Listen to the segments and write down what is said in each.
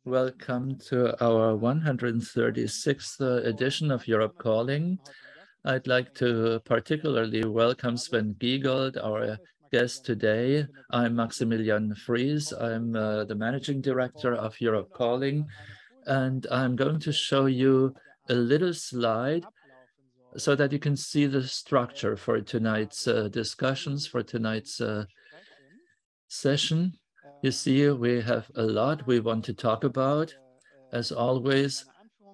Welcome to our 136th edition of Europe Calling. I'd like to particularly welcome Sven Giegold, our guest today. I'm Maximilian Fries. I'm the managing director of Europe Calling, and I'm going to show you a little slide so that you can see the structure for tonight's discussions, for tonight's session. You see, we have a lot we want to talk about. As always,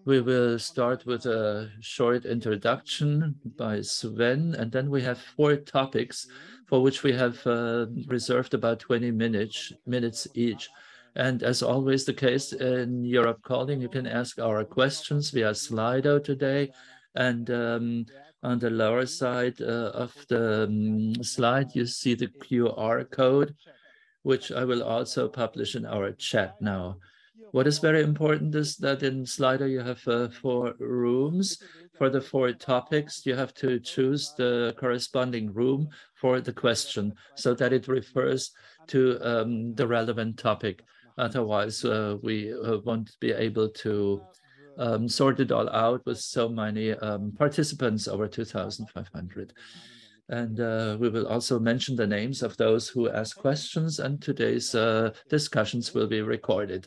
we will start with a short introduction by Sven, and then we have 4 topics for which we have reserved about 20 minutes each. And as always the case in Europe Calling, you can ask our questions via Slido today. And on the lower side of the slide, you see the QR code, which I will also publish in our chat now. What is very important is that in Slido you have 4 rooms. For the 4 topics, you have to choose the corresponding room for the question so that it refers to the relevant topic. Otherwise, we won't be able to sort it all out with so many participants, over 2,500. And we will also mention the names of those who ask questions, and today's discussions will be recorded.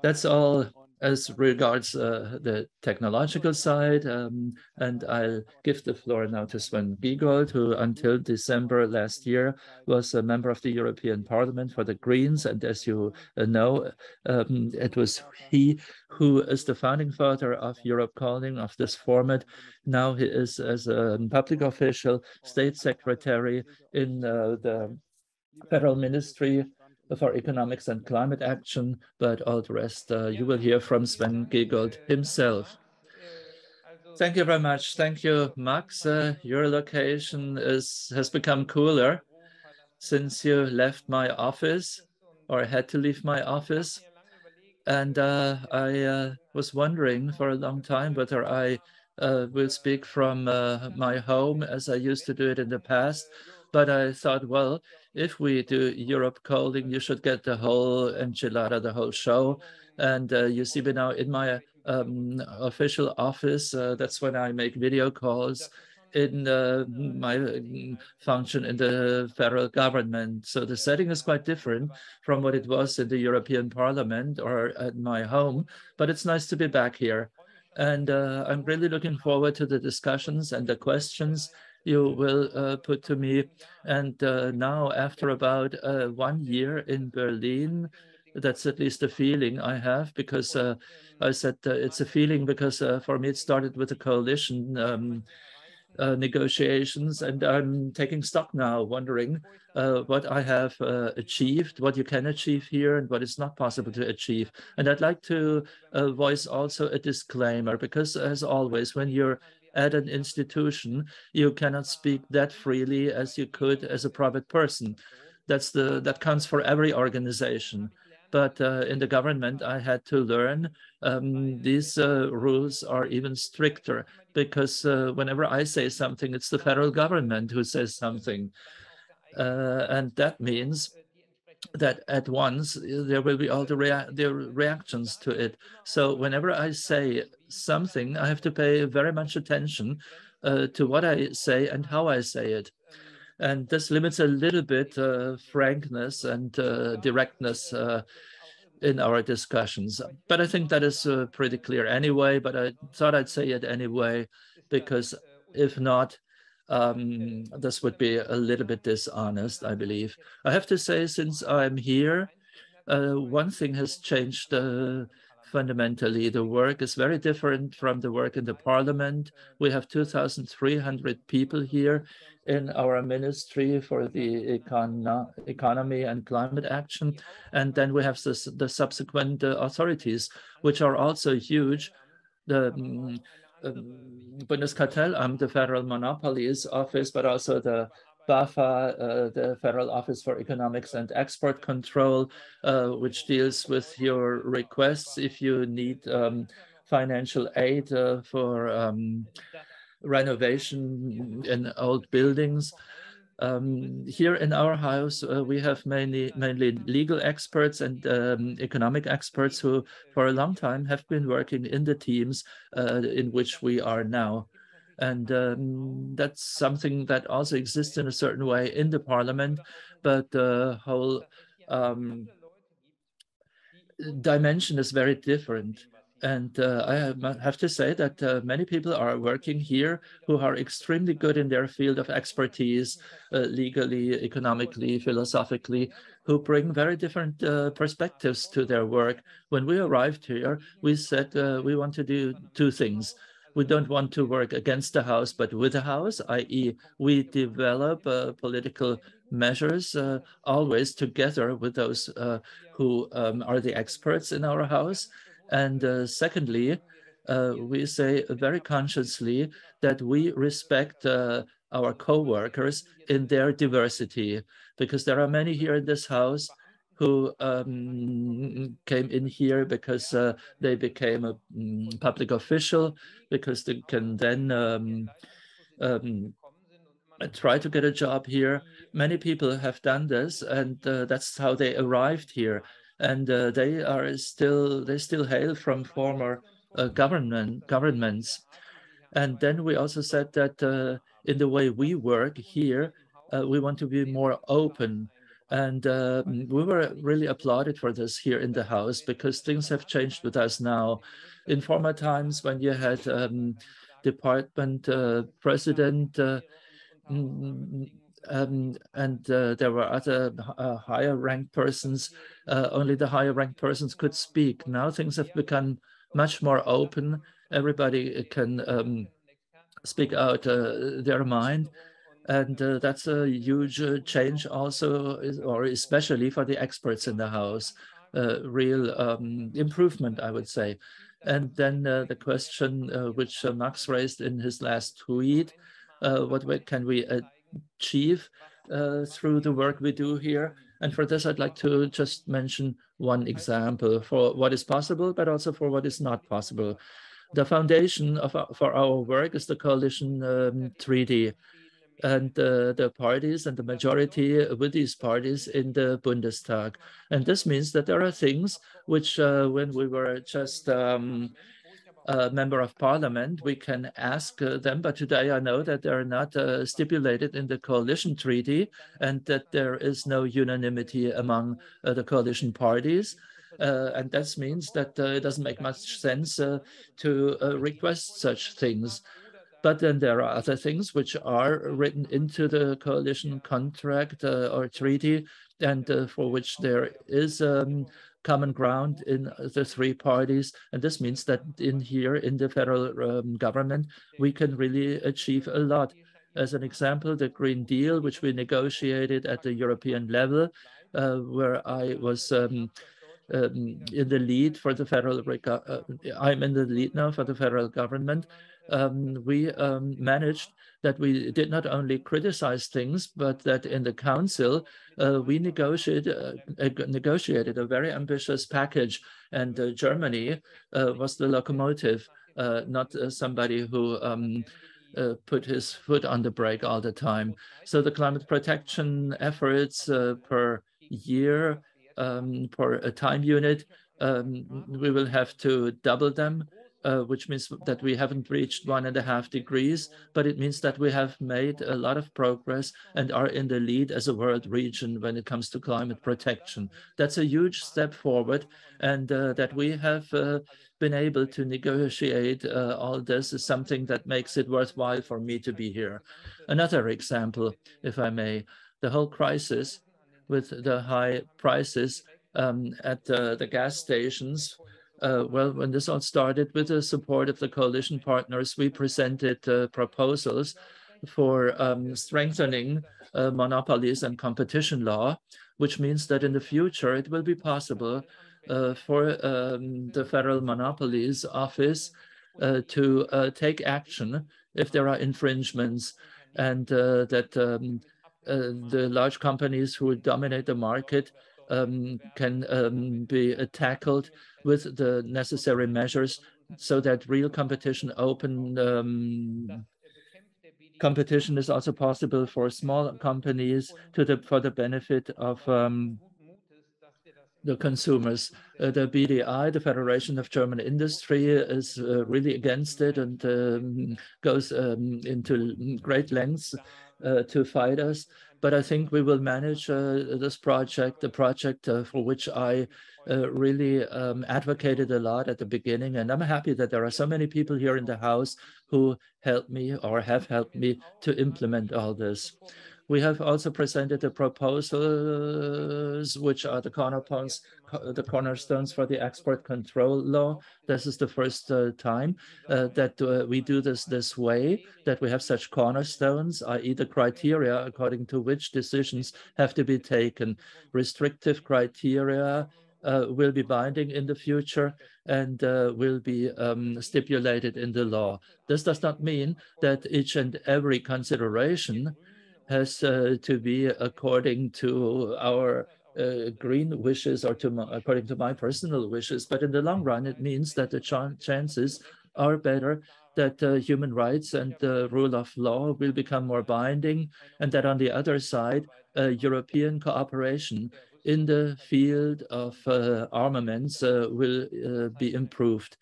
That's all as regards the technological side, and I'll give the floor now to Sven Giegold, who until December last year was a member of the European Parliament for the Greens, and as you know, it was he who is the founding father of Europe Calling, of this format. Now he is, as a public official, state secretary in the Federal Ministry for Economics and Climate Action, but all the rest you will hear from Sven Giegold himself. Thank you very much. Thank you, Max. Your location has become cooler since you left my office, or had to leave my office. And I was wondering for a long time whether I will speak from my home as I used to do it in the past. But I thought, well, if we do Europe Calling, you should get the whole enchilada, the whole show. And you see me now in my official office. That's when I make video calls in my function in the federal government. So the setting is quite different from what it was in the European Parliament or at my home, but it's nice to be back here. And I'm really looking forward to the discussions and the questions you will put to me. And now, after about 1 year in Berlin, that's at least a feeling I have, because I said it's a feeling because for me it started with a coalition negotiations, and I'm taking stock now, wondering what I have achieved, what you can achieve here, and what is not possible to achieve. And I'd like to voice also a disclaimer, because as always, when you're at an institution, you cannot speak that freely as you could as a private person. That counts for every organization. But in the government, I had to learn these rules are even stricter, because whenever I say something, it's the federal government who says something. And that means that at once there will be all the reactions to it. So whenever I say something, I have to pay very much attention to what I say and how I say it. And this limits a little bit frankness and directness in our discussions. But I think that is pretty clear anyway, but I thought I'd say it anyway, because if not, this would be a little bit dishonest, I believe. I have to say, since I'm here, one thing has changed fundamentally. The work is very different from the work in the parliament. We have 2,300 people here in our ministry for the economy and climate action. And then we have the subsequent authorities, which are also huge. The Bundeskartellamt, the Federal Monopolies Office, but also the BAFA, the Federal Office for Economics and Export Control, which deals with your requests if you need financial aid for renovation in old buildings. Here in our house, we have mainly legal experts and economic experts who, for a long time, have been working in the teams in which we are now. And that's something that also exists in a certain way in the parliament, but the whole dimension is very different. And I have to say that many people are working here who are extremely good in their field of expertise, legally, economically, philosophically, who bring very different perspectives to their work. When we arrived here, we said we want to do two things. We don't want to work against the house, but with the house, i.e. we develop political measures always together with those who are the experts in our house. And secondly, we say very consciously that we respect our co-workers in their diversity, because there are many here in this house who came in here because they became a public official, because they can then try to get a job here. Many people have done this, and that's how they arrived here. And they still hail from former governments. And then we also said that in the way we work here, we want to be more open. And we were really applauded for this here in the house, because things have changed with us now. In former times, when you had department president, and there were other higher ranked persons. Only the higher ranked persons could speak. Now things have become much more open. Everybody can speak out their mind. And that's a huge change also, or especially for the experts in the house. Real improvement, I would say. And then the question which Max raised in his last tweet, what way can we achieve through the work we do here? And for this, I'd like to just mention one example for what is possible, but also for what is not possible. The foundation for our work is the coalition treaty, and the parties and the majority with these parties in the Bundestag. And this means that there are things which, when we were just a member of parliament, we can ask them, but today I know that they're not stipulated in the coalition treaty, and that there is no unanimity among the coalition parties. And that means that it doesn't make much sense to request such things. But then there are other things which are written into the coalition contract or treaty, and for which there is common ground in the three parties. And this means that in here, in the federal government, we can really achieve a lot. As an example, the Green Deal, which we negotiated at the European level, where I was in the lead for the federal, I'm in the lead now for the federal government. We managed that we did not only criticize things, but that in the council, we negotiated a very ambitious package. And Germany was the locomotive, not somebody who put his foot on the brake all the time. So the climate protection efforts per year, for a time unit, we will have to double them, which means that we haven't reached 1.5 degrees, but it means that we have made a lot of progress and are in the lead as a world region when it comes to climate protection. That's a huge step forward, and that we have been able to negotiate all this is something that makes it worthwhile for me to be here. Another example, if I may, the whole crisis with the high prices at the gas stations. Well, when this all started, with the support of the coalition partners, we presented proposals for strengthening monopolies and competition law, which means that in the future it will be possible for the Federal Monopolies Office to take action if there are infringements, and that the large companies who dominate the market can be tackled with the necessary measures, so that real competition competition is also possible for small companies for the benefit of the consumers. The BDI, the Federation of German Industry, is really against it and goes into great lengths to fight us. But I think we will manage this project, the project for which I really advocated a lot at the beginning. And I'm happy that there are so many people here in the House who helped me or have helped me to implement all this. We have also presented the proposals, which are the cornerstones for the export control law. This is the first time that we do this way, that we have such cornerstones, i.e. the criteria according to which decisions have to be taken. Restrictive criteria will be binding in the future and will be stipulated in the law. This does not mean that each and every consideration has to be according to our green wishes or according to my personal wishes. But in the long run, it means that the chances are better that human rights and the rule of law will become more binding, and that on the other side, European cooperation in the field of armaments will be improved.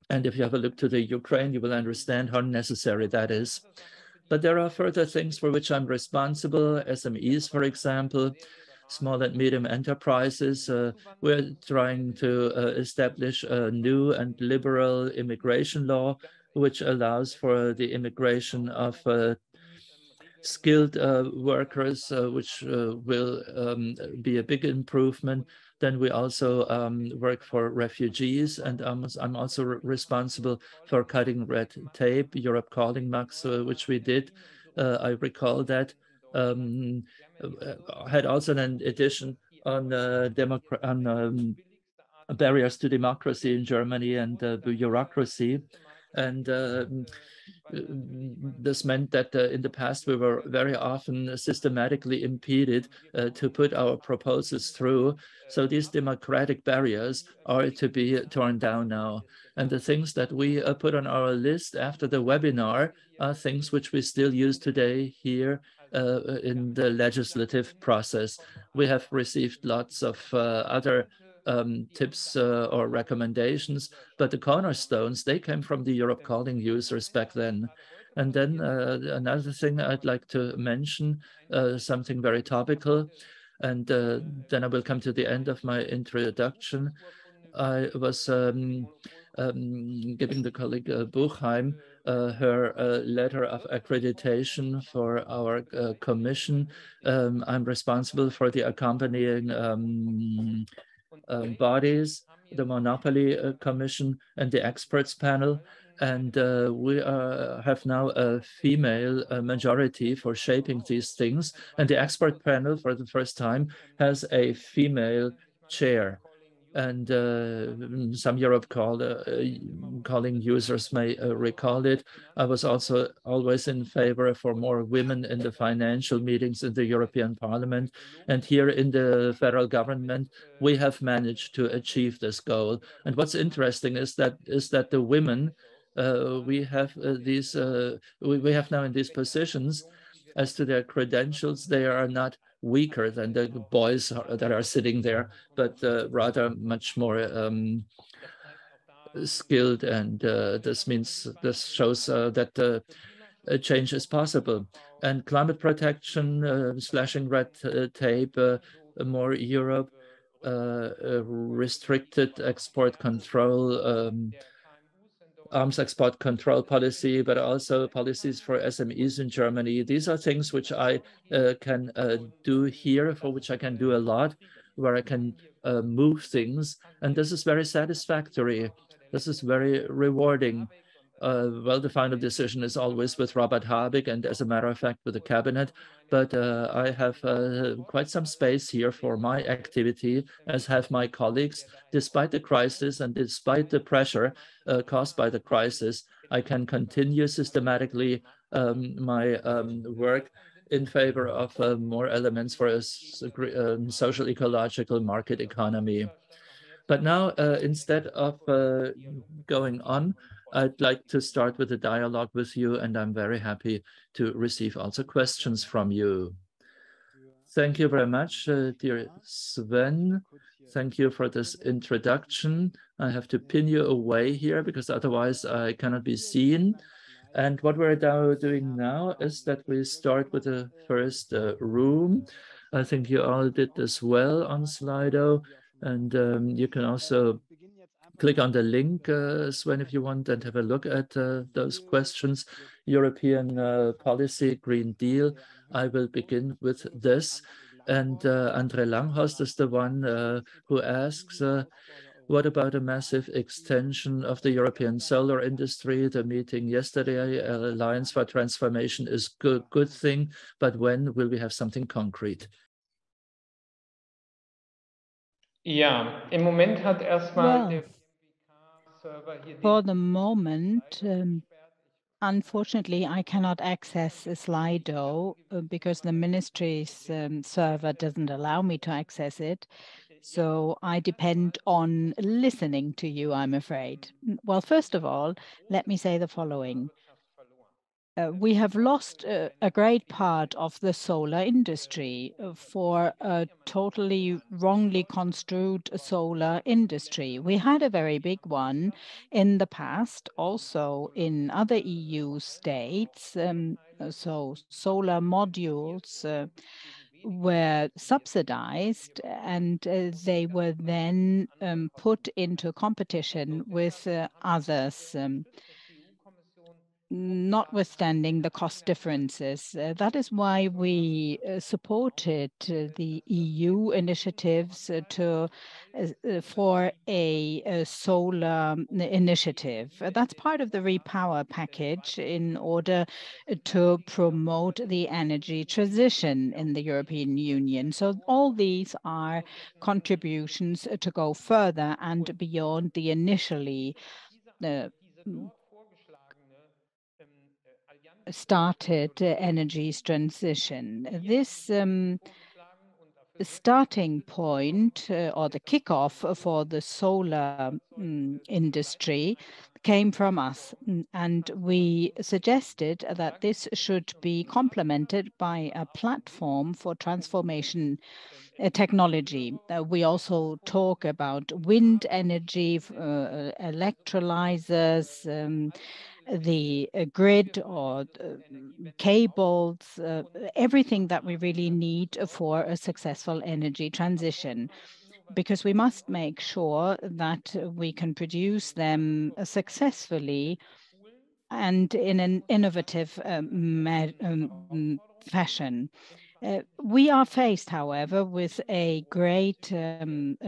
And if you have a look to the Ukraine, you will understand how necessary that is. But there are further things for which I'm responsible, SMEs, for example, small and medium enterprises. We're trying to establish a new and liberal immigration law, which allows for the immigration of skilled workers, which will be a big improvement. Then we also work for refugees, and I'm also responsible for cutting red tape, Europe Calling Max, which we did. I recall that. Had also an edition on barriers to democracy in Germany and bureaucracy. And this meant that in the past we were very often systematically impeded to put our proposals through. So these democratic barriers are to be torn down now. And the things that we put on our list after the webinar are things which we still use today here in the legislative process. We have received lots of other tips or recommendations, but the cornerstones, they came from the Europe Calling users back then. And then another thing I'd like to mention, something very topical, and then I will come to the end of my introduction. I was giving the colleague Buchheim her letter of accreditation for our commission. I'm responsible for the accompanying bodies, the Monopoly Commission and the experts panel. And we have now a female majority for shaping these things. And the expert panel, for the first time, has a female chair. And some Europe calling users may recall it. I was also always in favor for more women in the financial meetings in the European Parliament. And here in the federal government, we have managed to achieve this goal. And what's interesting is that the women we have we have now in these positions, as to their credentials, they are not weaker than the boys that are sitting there, but rather much more skilled. And this shows that change is possible. And climate protection, slashing red tape, more Europe, restricted export control, arms export control policy, but also policies for SMEs in Germany. These are things which I can do here, for which I can do a lot, where I can move things. And this is very satisfactory. This is very rewarding. Well, the final decision is always with Robert Habeck and, as a matter of fact, with the cabinet. But I have quite some space here for my activity, as have my colleagues. Despite the crisis and despite the pressure caused by the crisis, I can continue systematically my work in favor of more elements for a social ecological market economy. But now, instead of going on, I'd like to start with a dialogue with you, and I'm very happy to receive also questions from you. Thank you very much, dear Sven. Thank you for this introduction. I have to pin you away here because otherwise I cannot be seen. And what we're now doing now is that we start with the first room. I think you all did this well on Slido. And you can also click on the link, Sven, if you want, and have a look at those questions. European policy, Green Deal. I will begin with this. And Andre Langhorst is the one who asks, what about a massive extension of the European solar industry? The meeting yesterday, Alliance for Transformation is good thing, but when will we have something concrete? Ja, im Moment hat erstmal der Server hier for the moment, unfortunately, I cannot access Slido because the ministry's server doesn't allow me to access it. So I depend on listening to you, I'm afraid. Well, first of all, let me say the following. We have lost a great part of the solar industry for a totally wrongly construed solar industry. We had a very big one in the past, also in other EU states. So solar modules were subsidized and they were then put into competition with others. Notwithstanding the cost differences. That is why we supported the EU initiatives for a solar initiative. That's part of the Repower package in order to promote the energy transition in the European Union. So all these are contributions to go further and beyond the initially started energy transition. This starting point or the kickoff for the solar industry came from us. And we suggested that this should be complemented by a platform for transformation technology. We also talk about wind energy, electrolyzers, the grid or cables, everything that we really need for a successful energy transition. Because we must make sure that we can produce them successfully and in an innovative fashion. We are faced, however, with a great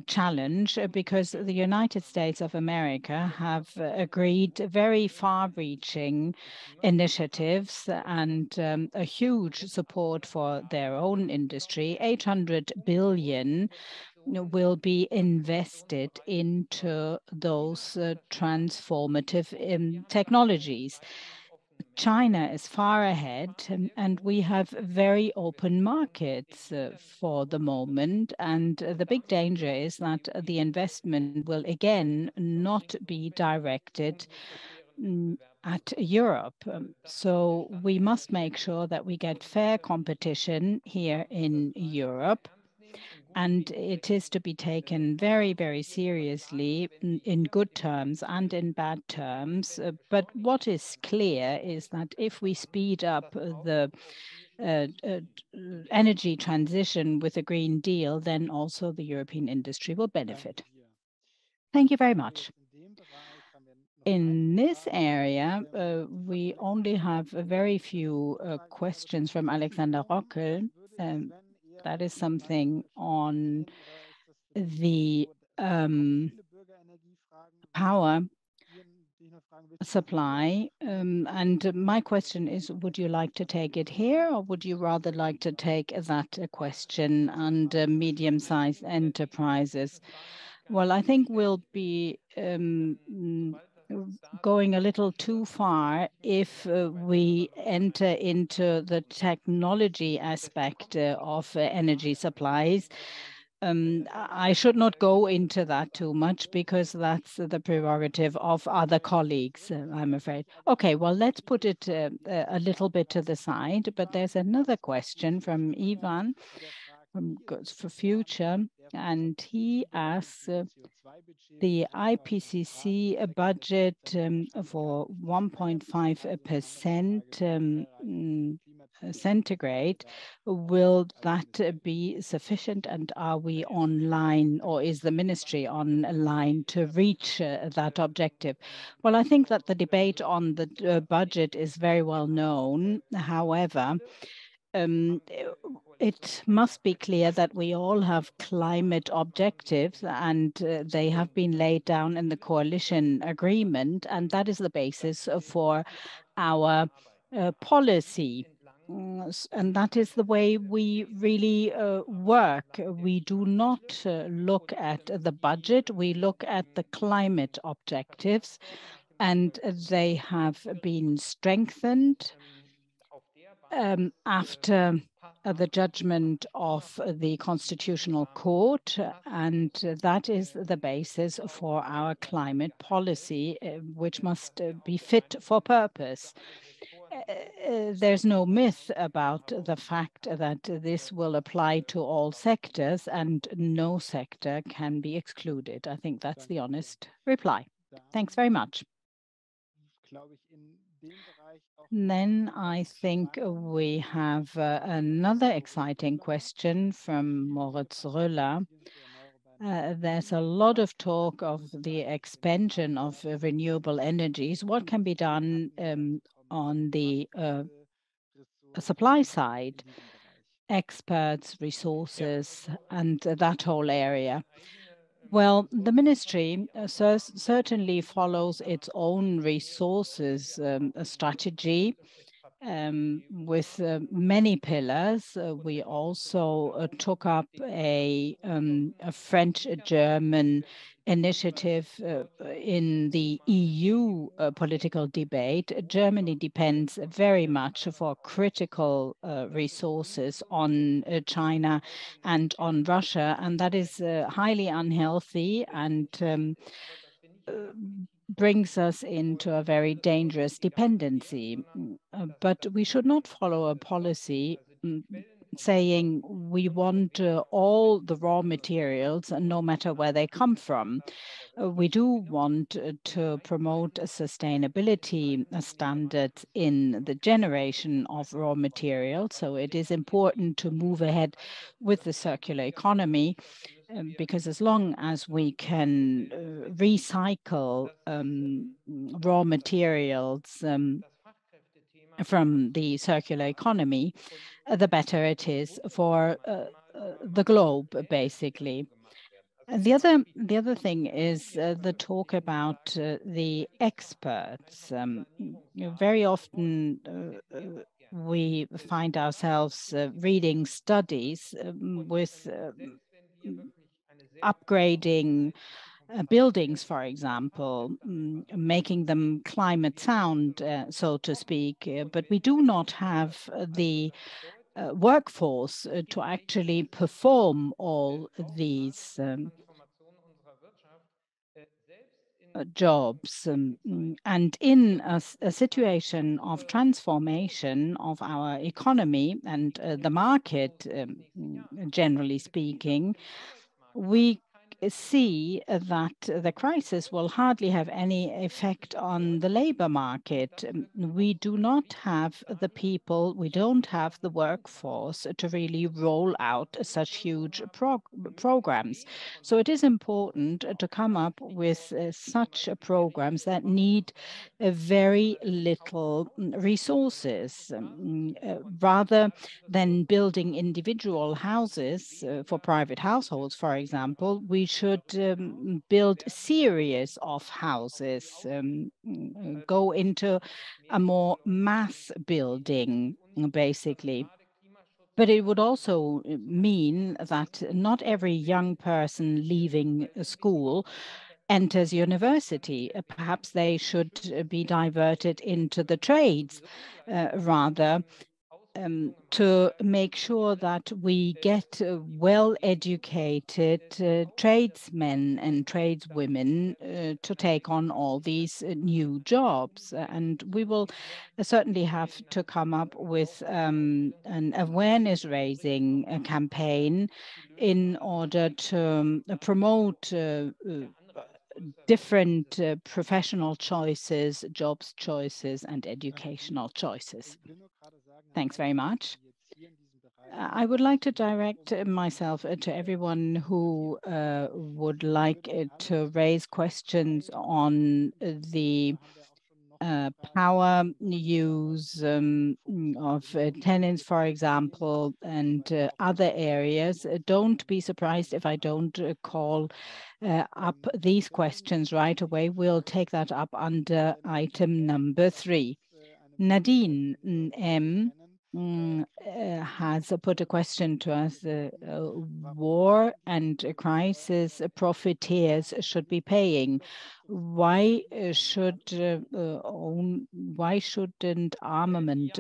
challenge because the United States of America have agreed very far-reaching initiatives and a huge support for their own industry. 800 billion will be invested into those transformative technologies. China is far ahead, and we have very open markets for the moment. And the big danger is that the investment will again not be directed at Europe. So we must make sure that we get fair competition here in Europe. And it is to be taken very, very seriously in good terms and in bad terms. But what is clear is that if we speed up the energy transition with a Green Deal, then also the European industry will benefit. Thank you very much. In this area, we only have a very few questions from Alexander Rockel. That is something on the power supply. And my question is, would you like to take it here, or would you rather like to take that question under medium-sized enterprises? Well, I think we'll be going a little too far if we enter into the technology aspect of energy supplies. I should not go into that too much because that's the prerogative of other colleagues, I'm afraid. Okay, well, let's put it a little bit to the side, but there's another question from Ivan from Goods for Future, and he asks the IPCC budget for 1.5% centigrade, will that be sufficient, and are we online, or is the ministry online to reach that objective? Well, I think that the debate on the budget is very well known. However, it must be clear that we all have climate objectives, and they have been laid down in the coalition agreement, and that is the basis for our policy. And that is the way we really work. We do not look at the budget, we look at the climate objectives, and they have been strengthened after the judgment of the Constitutional Court, and that is the basis for our climate policy, which must be fit for purpose. There's no myth about the fact that this will apply to all sectors, and no sector can be excluded. I think that's the honest reply. Thanks very much. Then I think we have another exciting question from Moritz Röller. There's a lot of talk of the expansion of renewable energies. What can be done on the supply side, experts, resources, and that whole area? Well, the ministry certainly follows its own resources strategy with many pillars. We also took up a French-German initiative in the EU political debate. Germany depends very much for critical resources on China and on Russia, and that is highly unhealthy and brings us into a very dangerous dependency. But we should not follow a policy saying we want all the raw materials, no matter where they come from. We do want to promote sustainability standards in the generation of raw materials. So it is important to move ahead with the circular economy, because as long as we can recycle raw materials from the circular economy, the better it is for the globe, basically. The other thing is the talk about the experts. Very often we find ourselves reading studies with upgrading buildings, for example, making them climate sound, so to speak, but we do not have the workforce to actually perform all these jobs. And in a situation of transformation of our economy and the market, generally speaking, we see that the crisis will hardly have any effect on the labor market. We do not have the people, we don't have the workforce to really roll out such huge programs. So it is important to come up with such programs that need very little resources. Rather than building individual houses for private households, for example, we should build a series of houses, go into a more mass building, basically. But it would also mean that not every young person leaving school enters university. Perhaps they should be diverted into the trades rather to make sure that we get well-educated tradesmen and tradeswomen to take on all these new jobs. And we will certainly have to come up with an awareness-raising campaign in order to promote different professional choices, jobs choices, and educational choices. Thanks very much. I would like to direct myself to everyone who would like to raise questions on the power use of tenants, for example, and other areas. Don't be surprised if I don't call up these questions right away. We'll take that up under item number 3. Nadine M. Has put a question to us. War and crisis profiteers should be paying. Why shouldn't armament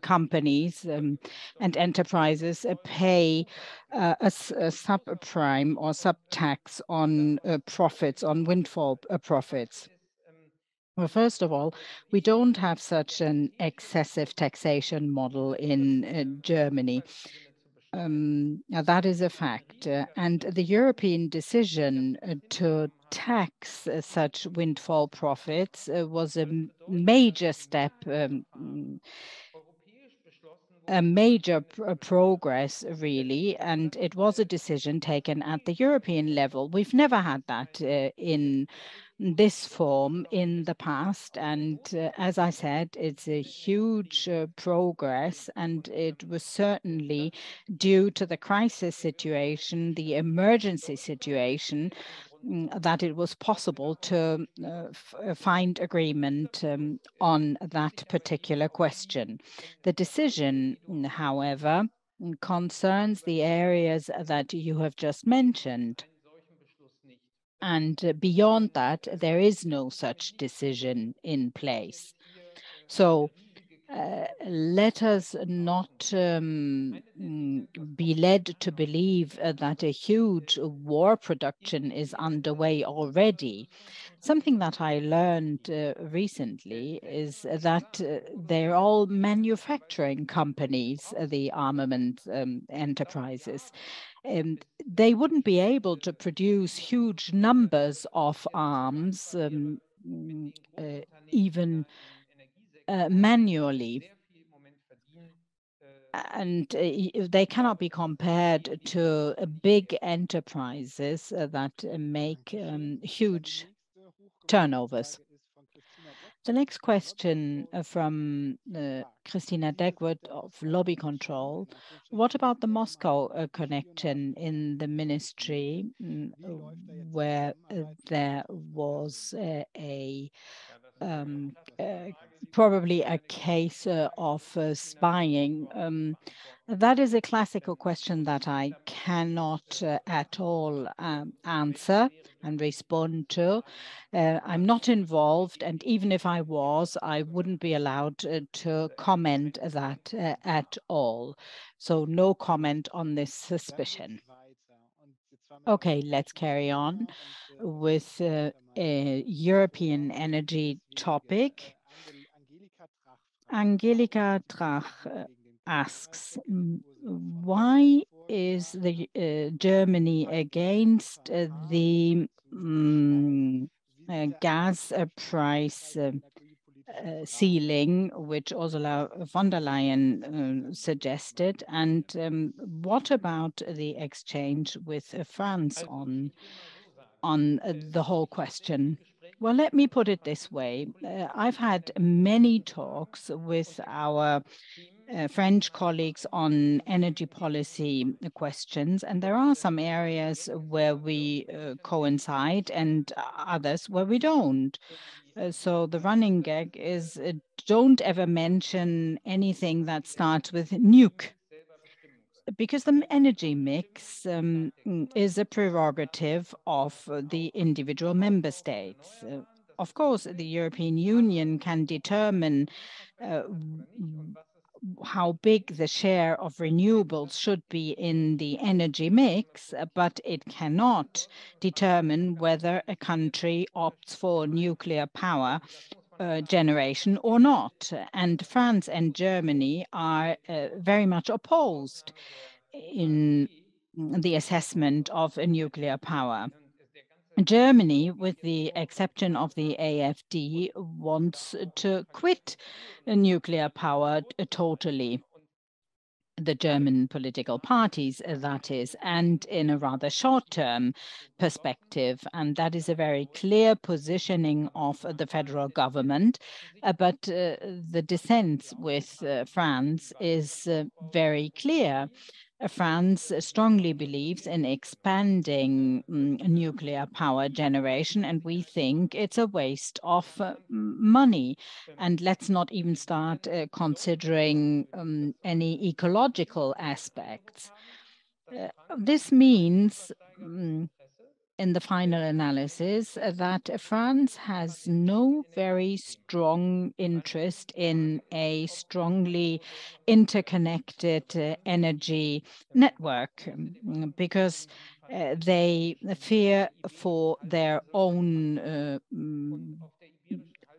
companies and enterprises pay a subprime or subtax on profits, on windfall profits? Well, first of all, we don't have such an excessive taxation model in Germany. That is a fact. And the European decision to tax such windfall profits was a major step, a major progress, really, and it was a decision taken at the European level. We've never had that in this form in the past, and as I said, it's a huge progress, and it was certainly due to the crisis situation, the emergency situation, that it was possible to find agreement on that particular question. The decision, however, concerns the areas that you have just mentioned. And beyond that, there is no such decision in place. So let us not be led to believe that a huge war production is underway already. Something that I learned recently is that they're all manufacturing companies, the armament enterprises. They wouldn't be able to produce huge numbers of arms, even manually. And they cannot be compared to big enterprises that make huge turnovers. The next question from Christina Degwood of Lobby Control. What about the Moscow connection in the ministry where there was probably a case of spying? That is a classical question that I cannot at all answer and respond to. I'm not involved, and even if I was, I wouldn't be allowed to comment that at all. So no comment on this suspicion. Okay, let's carry on with a European energy topic. Angelika Drach asks, why is Germany against the gas price ceiling, which Ursula von der Leyen suggested? And what about the exchange with France on the whole question? Well, let me put it this way. I've had many talks with our French colleagues on energy policy questions, and there are some areas where we coincide and others where we don't. So the running gag is don't ever mention anything that starts with nuke, because the energy mix is a prerogative of the individual member states. of course, the European Union can determine how big the share of renewables should be in the energy mix, but it cannot determine whether a country opts for nuclear power generation or not. And France and Germany are very much opposed in the assessment of a nuclear power. Germany, with the exception of the AfD, wants to quit nuclear power totally. The German political parties, that is, and in a rather short-term perspective. And that is a very clear positioning of the federal government. But the dissent with France is very clear. France strongly believes in expanding nuclear power generation, and we think it's a waste of money. And let's not even start considering any ecological aspects. This means in the final analysis that France has no very strong interest in a strongly interconnected energy network because they fear for their own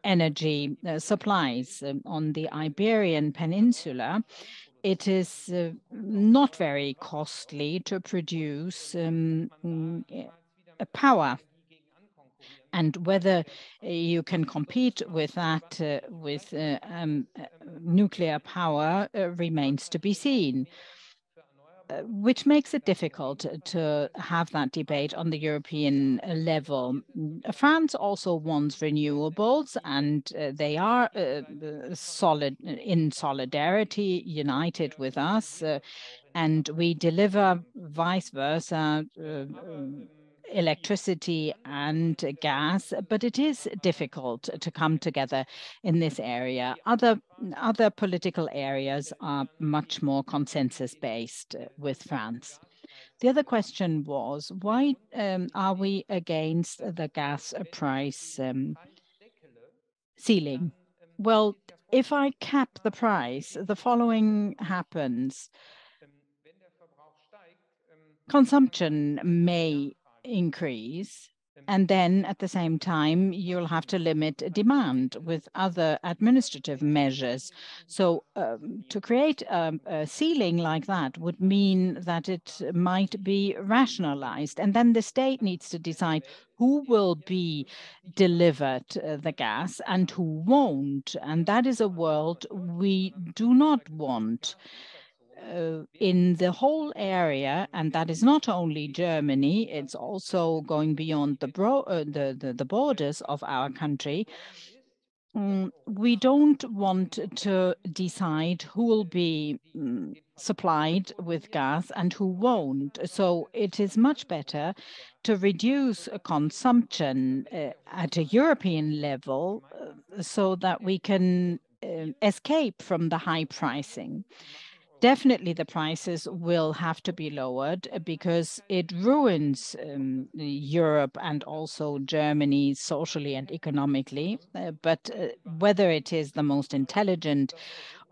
energy supplies. On the Iberian Peninsula, it is not very costly to produce power. And whether you can compete with that with nuclear power remains to be seen. Which makes it difficult to have that debate on the European level. France also wants renewables, and they are in solidarity, united with us, and we deliver vice versa electricity and gas, but it is difficult to come together in this area. Other political areas are much more consensus-based with France. The other question was, why are we against the gas price ceiling? Well, if I cap the price, the following happens. Consumption may increase, and then at the same time, you'll have to limit demand with other administrative measures. So to create a ceiling like that would mean that it might be rationalized. And then the state needs to decide who will be delivered the gas and who won't. And that is a world we do not want. In the whole area, and that is not only Germany, it's also going beyond the borders of our country. We don't want to decide who will be supplied with gas and who won't. So it is much better to reduce consumption at a European level so that we can escape from the high pricing. Definitely, the prices will have to be lowered because it ruins Europe and also Germany socially and economically. But whether it is the most intelligent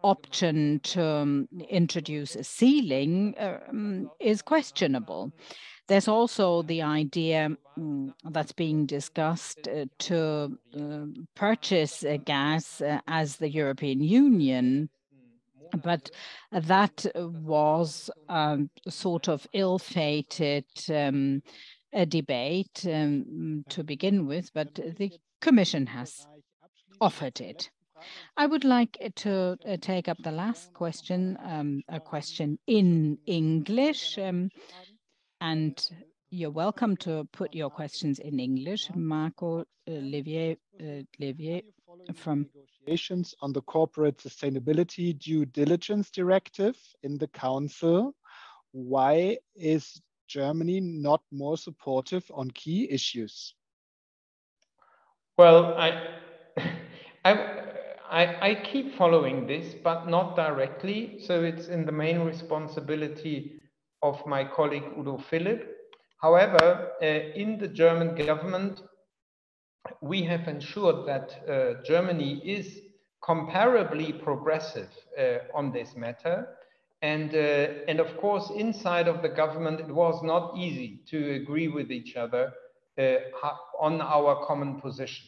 option to introduce a ceiling is questionable. There's also the idea that's being discussed to purchase gas as the European Union. But that was sort of ill-fated a debate to begin with, but the Commission has offered it. I would like to take up the last question, a question in English, and you're welcome to put your questions in English. Marco Livier from negotiations on the Corporate Sustainability Due Diligence Directive in the Council. Why is Germany not more supportive on key issues? Well, I keep following this, but not directly. So it's in the main responsibility of my colleague Udo Philipp. However, in the German government, we have ensured that Germany is comparably progressive on this matter. And of course, inside of the government, it was not easy to agree with each other on our common position.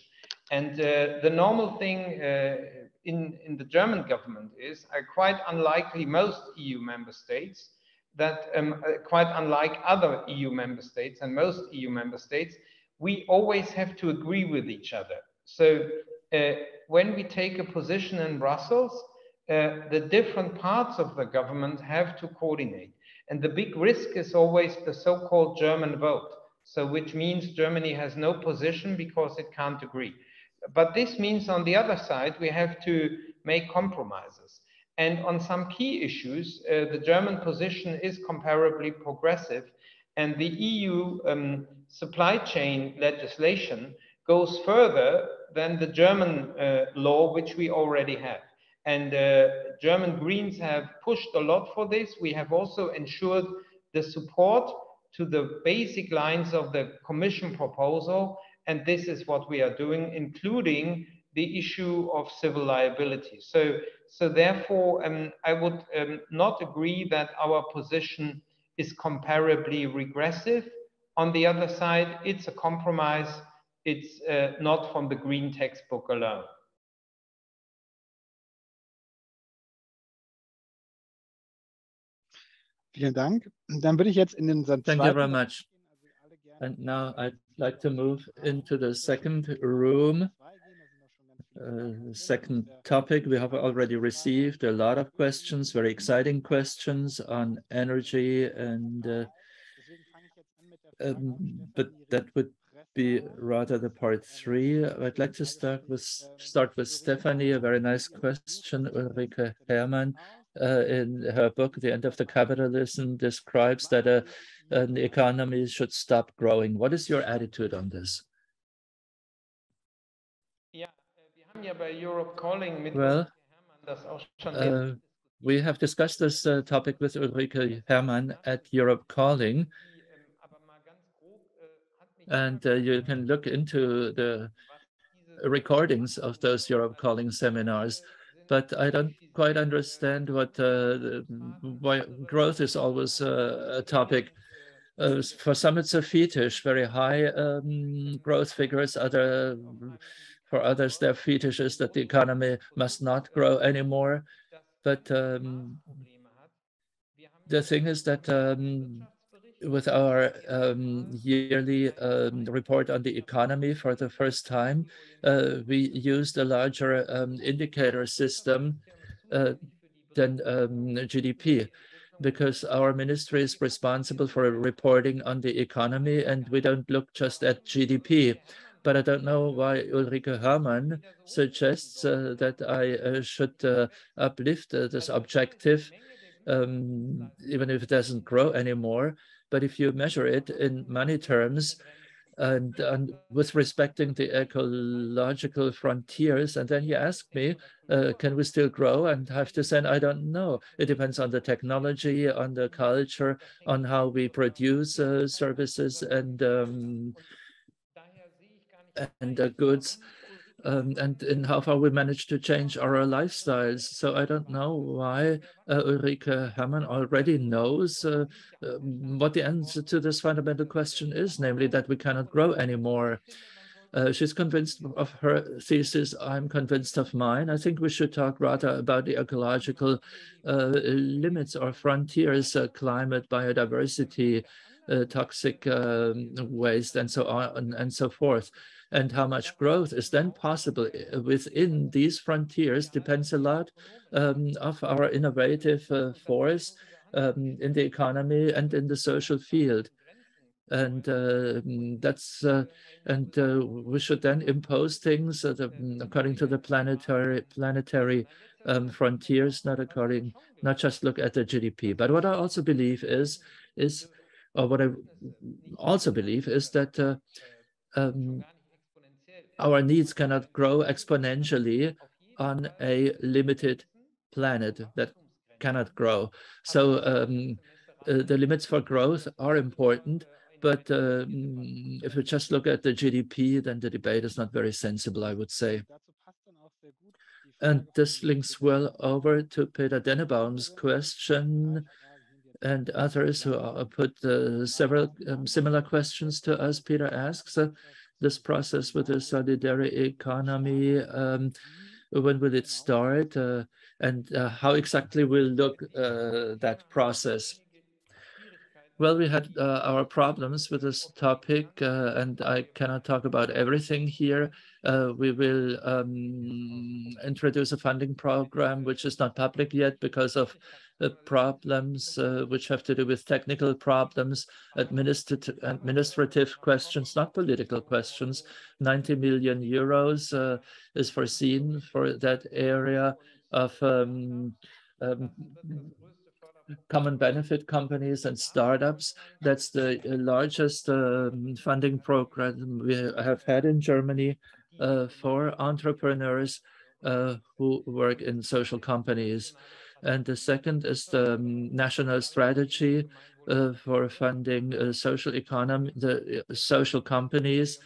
And the normal thing in the German government is, quite unlikely most EU member states, that quite unlike other EU member states and most EU member states, we always have to agree with each other. So when we take a position in Brussels, the different parts of the government have to coordinate. And the big risk is always the so-called German vote. So which means Germany has no position because it can't agree. But this means on the other side, we have to make compromises. And on some key issues, the German position is comparably progressive. And the EU supply chain legislation goes further than the German law, which we already have. And German Greens have pushed a lot for this. We have also ensured the support to the basic lines of the Commission proposal. And this is what we are doing, including the issue of civil liability. So therefore, I would not agree that our position is comparably regressive. On the other side, it's a compromise. It's not from the green textbook alone. Vielen Dank. Dann würde ich jetzt in den Thank you very much. And now I'd like to move into the second room, second topic. We have already received a lot of questions, very exciting questions on energy, and but that would be rather the part 3. I'd like to start with Stephanie. A very nice question. Ulrike Herrmann, in her book, The End of the Capitalism, describes that an economy should stop growing. What is your attitude on this? Well, we have discussed this topic with Ulrike Herrmann at Europe Calling. And you can look into the recordings of those Europe Calling seminars. But I don't quite understand why growth is always a topic. For some, it's a fetish, very high growth figures. For others, their fetish is that the economy must not grow anymore. But the thing is that with our yearly report on the economy, for the first time, we used a larger indicator system than GDP, because our ministry is responsible for reporting on the economy, and we don't look just at GDP. But I don't know why Ulrike Herrmann suggests that I should uplift this objective, even if it doesn't grow anymore. But if you measure it in money terms, and with respecting the ecological frontiers, and then you ask me, can we still grow? And I have to say, I don't know. It depends on the technology, on the culture, on how we produce services and goods, and in how far we manage to change our lifestyles. So I don't know why Ulrike Herrmann already knows what the answer to this fundamental question is, namely that we cannot grow anymore. She's convinced of her thesis. I'm convinced of mine. I think we should talk rather about the ecological limits or frontiers, climate, biodiversity, toxic waste, and so on and so forth. And how much growth is then possible within these frontiers depends a lot of our innovative force in the economy and in the social field. And we should then impose things according to the planetary frontiers, not just look at the GDP. But what I also believe is that our needs cannot grow exponentially on a limited planet that cannot grow. So the limits for growth are important, But if we just look at the GDP, then the debate is not very sensible, I would say. And this links well over to Peter Dennebaum's question and others who put several similar questions to us. Peter asks, this process with the solidarity economy, when will it start? And how exactly will look that process? Well, we had our problems with this topic, and I cannot talk about everything here. We will introduce a funding program which is not public yet because of the problems which have to do with technical problems, administrative questions, not political questions. 90 million euros is foreseen for that area of common benefit companies and startups. That's the largest funding program we have had in Germany for entrepreneurs who work in social companies. And the second is the national strategy for funding social economy, the social companies,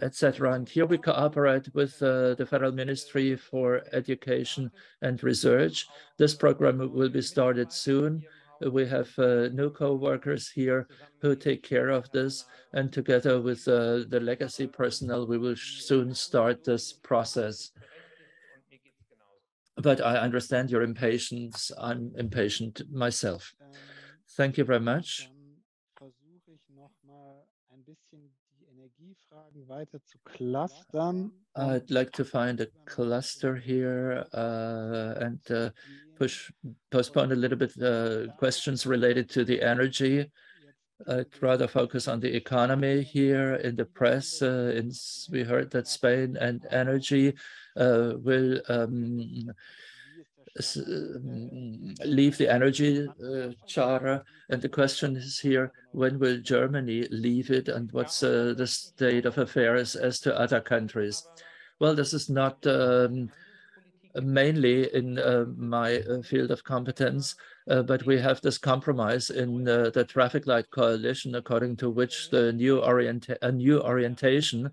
etc. And here we cooperate with the Federal Ministry for Education and Research. This program will be started soon. We have new co-workers here who take care of this, and together with the legacy personnel, we will soon start this process. But I understand your impatience. I'm impatient myself. Thank you very much. I'd like to find a cluster here and postpone a little bit questions related to the energy. I'd rather focus on the economy here. In the press. We heard that Spain and energy will leave the energy charter. And the question is here, when will Germany leave it, and what's the state of affairs as to other countries? Well, this is not mainly in my field of competence, but we have this compromise in the traffic light coalition, according to which the new orientation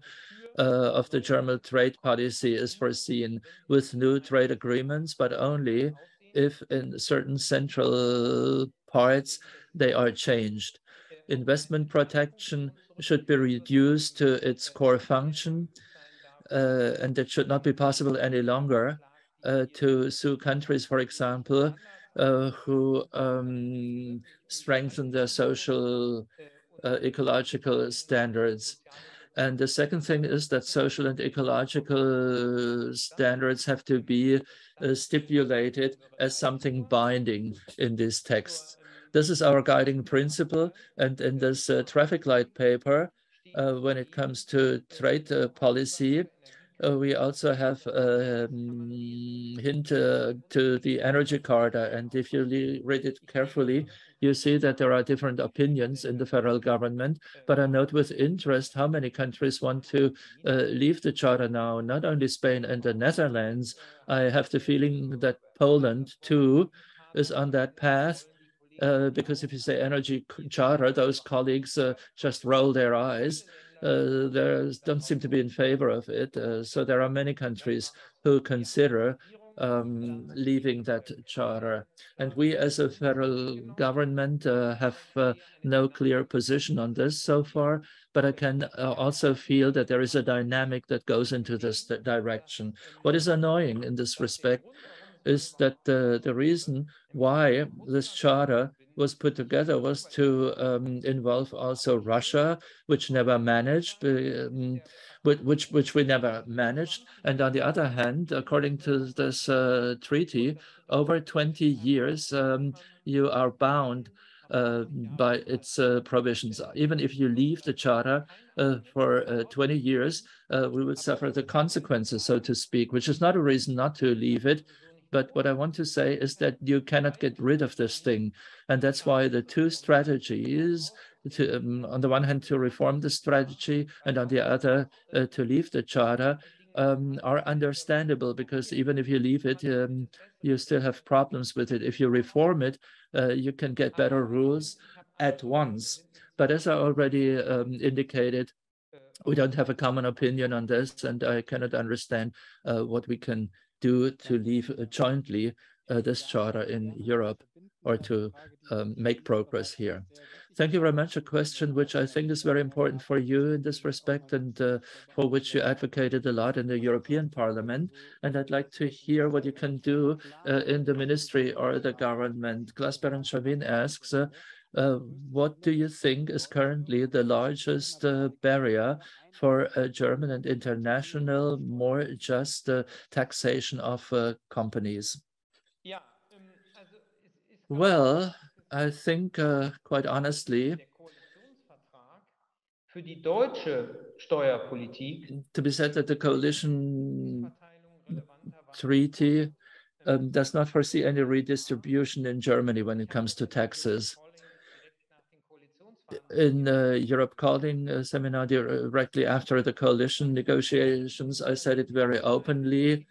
of the German trade policy is foreseen with new trade agreements, but only if in certain central parts they are changed. Investment protection should be reduced to its core function, and it should not be possible any longer to sue countries, for example, who strengthen their social ecological standards. And the second thing is that social and ecological standards have to be stipulated as something binding in these texts. This is our guiding principle. And in this traffic light paper, when it comes to trade policy, we also have a hint to the energy charter. And if you read it carefully, you see that there are different opinions in the federal government. But I note with interest how many countries want to leave the charter now, not only Spain and the Netherlands. I have the feeling that Poland, too, is on that path. Because if you say energy charter, those colleagues just roll their eyes. They don't seem to be in favor of it. So there are many countries who consider leaving that charter. And we as a federal government have no clear position on this so far, but I can also feel that there is a dynamic that goes into this direction. What is annoying in this respect is that the reason why this charter was put together was to involve also Russia, which never managed, which we never managed. And on the other hand, according to this treaty, over 20 years, you are bound by its provisions. Even if you leave the charter for 20 years, we will suffer the consequences, so to speak, which is not a reason not to leave it. But what I want to say is that you cannot get rid of this thing. And that's why the two strategies, on the one hand, to reform the strategy, and on the other, to leave the charter, are understandable, because even if you leave it, you still have problems with it. If you reform it, you can get better rules. at once. But as I already indicated, we don't have a common opinion on this, and I cannot understand what we can do to leave jointly this charter in Europe or to make progress here. Thank you very much. A question which I think is very important for you in this respect, and for which you advocated a lot in the European Parliament. And I'd like to hear what you can do in the ministry or the government. Glasper Shavin asks, what do you think is currently the largest barrier for a German and international, more just taxation of companies? Well, I think, quite honestly, to be said that the coalition treaty does not foresee any redistribution in Germany when it comes to taxes. In Europe Calling seminar directly after the coalition negotiations, I said it very openly.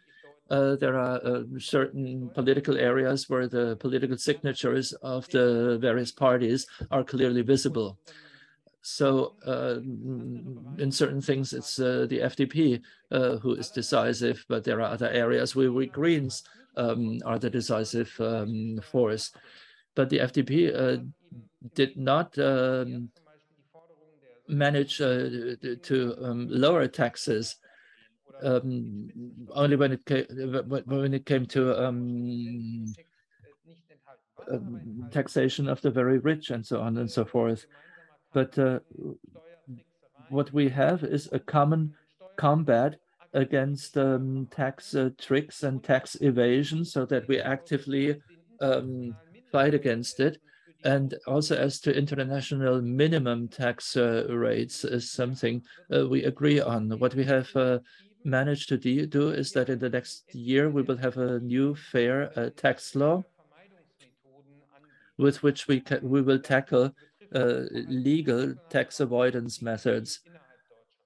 There are certain political areas where the political signatures of the various parties are clearly visible. So in certain things, it's the FDP who is decisive, but there are other areas where we Greens are the decisive force. But the FDP did not manage to lower taxes. Only when it came to taxation of the very rich and so on and so forth. But what we have is a common combat against tax tricks and tax evasion, so that we actively fight against it. And also as to international minimum tax rates is something we agree on. What we have managed to do is that in the next year, we will have a new fair tax law with which we will tackle legal tax avoidance methods.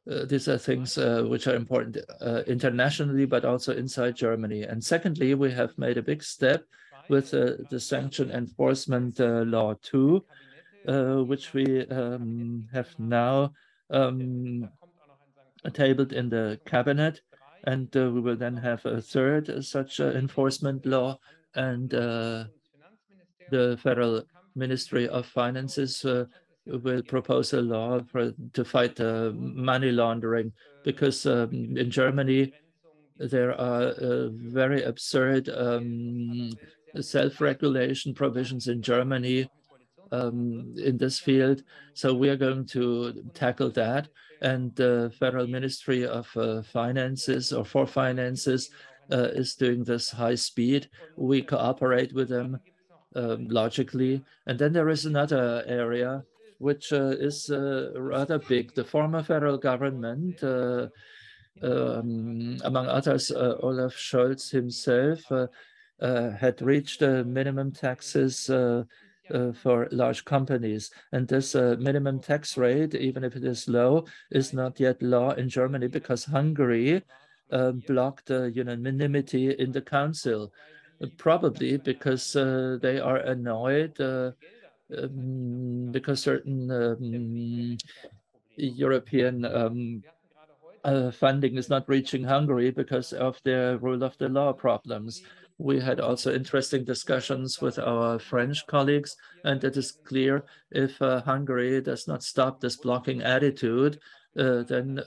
These are things which are important internationally, but also inside Germany. And secondly, we have made a big step with the sanction enforcement law 2, which we have now tabled in the cabinet. And we will then have a third such enforcement law, and the Federal Ministry of Finances will propose a law to fight money laundering, because in Germany there are very absurd self-regulation provisions in Germany in this field. So we are going to tackle that. And the Federal Ministry of Finances, or for Finances, is doing this high speed. We cooperate with them logically. And then there is another area which is rather big. The former federal government, among others, Olaf Scholz himself, had reached minimum taxes for large companies. And this minimum tax rate, even if it is low, is not yet law in Germany, because Hungary blocked unanimity in the council. Probably because they are annoyed because certain European funding is not reaching Hungary because of their rule of the law problems. We had also interesting discussions with our French colleagues, and it is clear if Hungary does not stop this blocking attitude, then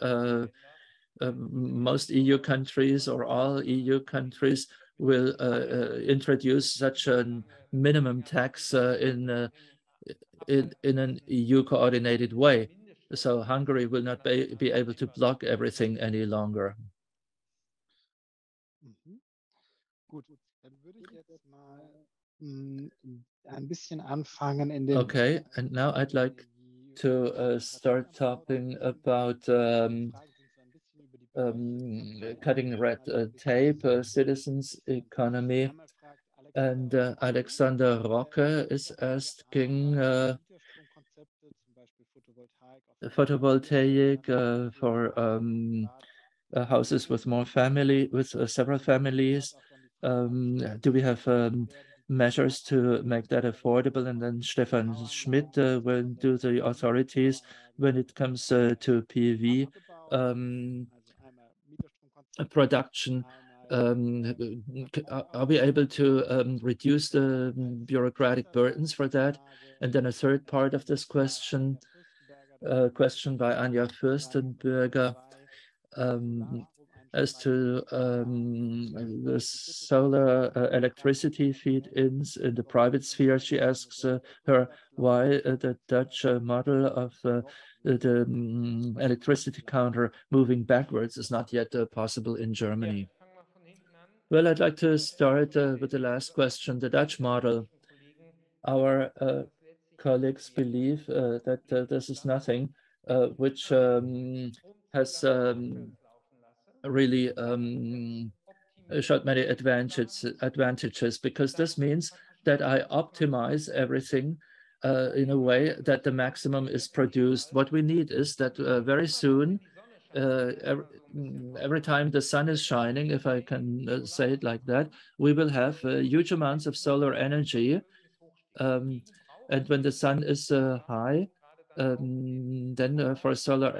most EU countries, or all EU countries, will introduce such a minimum tax in an EU coordinated way. So Hungary will not be able to block everything any longer. Okay, and now I'd like to start talking about cutting red tape, citizens economy. And Alexander Rocke is asking photovoltaic for houses with several families. Do we have measures to make that affordable. And then Stefan Schmidt will do the authorities when it comes to PV production. Are we able to reduce the bureaucratic burdens for that? And then a third part of this question, question by Anja Fürstenberger, as to the solar electricity feed-ins in the private sphere. She asks her why the Dutch model of the electricity counter moving backwards is not yet possible in Germany. Well, I'd like to start with the last question, the Dutch model. Our colleagues believe that this is nothing which has really showed many advantages, because this means that I optimize everything in a way that the maximum is produced. What we need is that very soon, every time the sun is shining, if I can say it like that, we will have huge amounts of solar energy. And when the sun is high, then for solar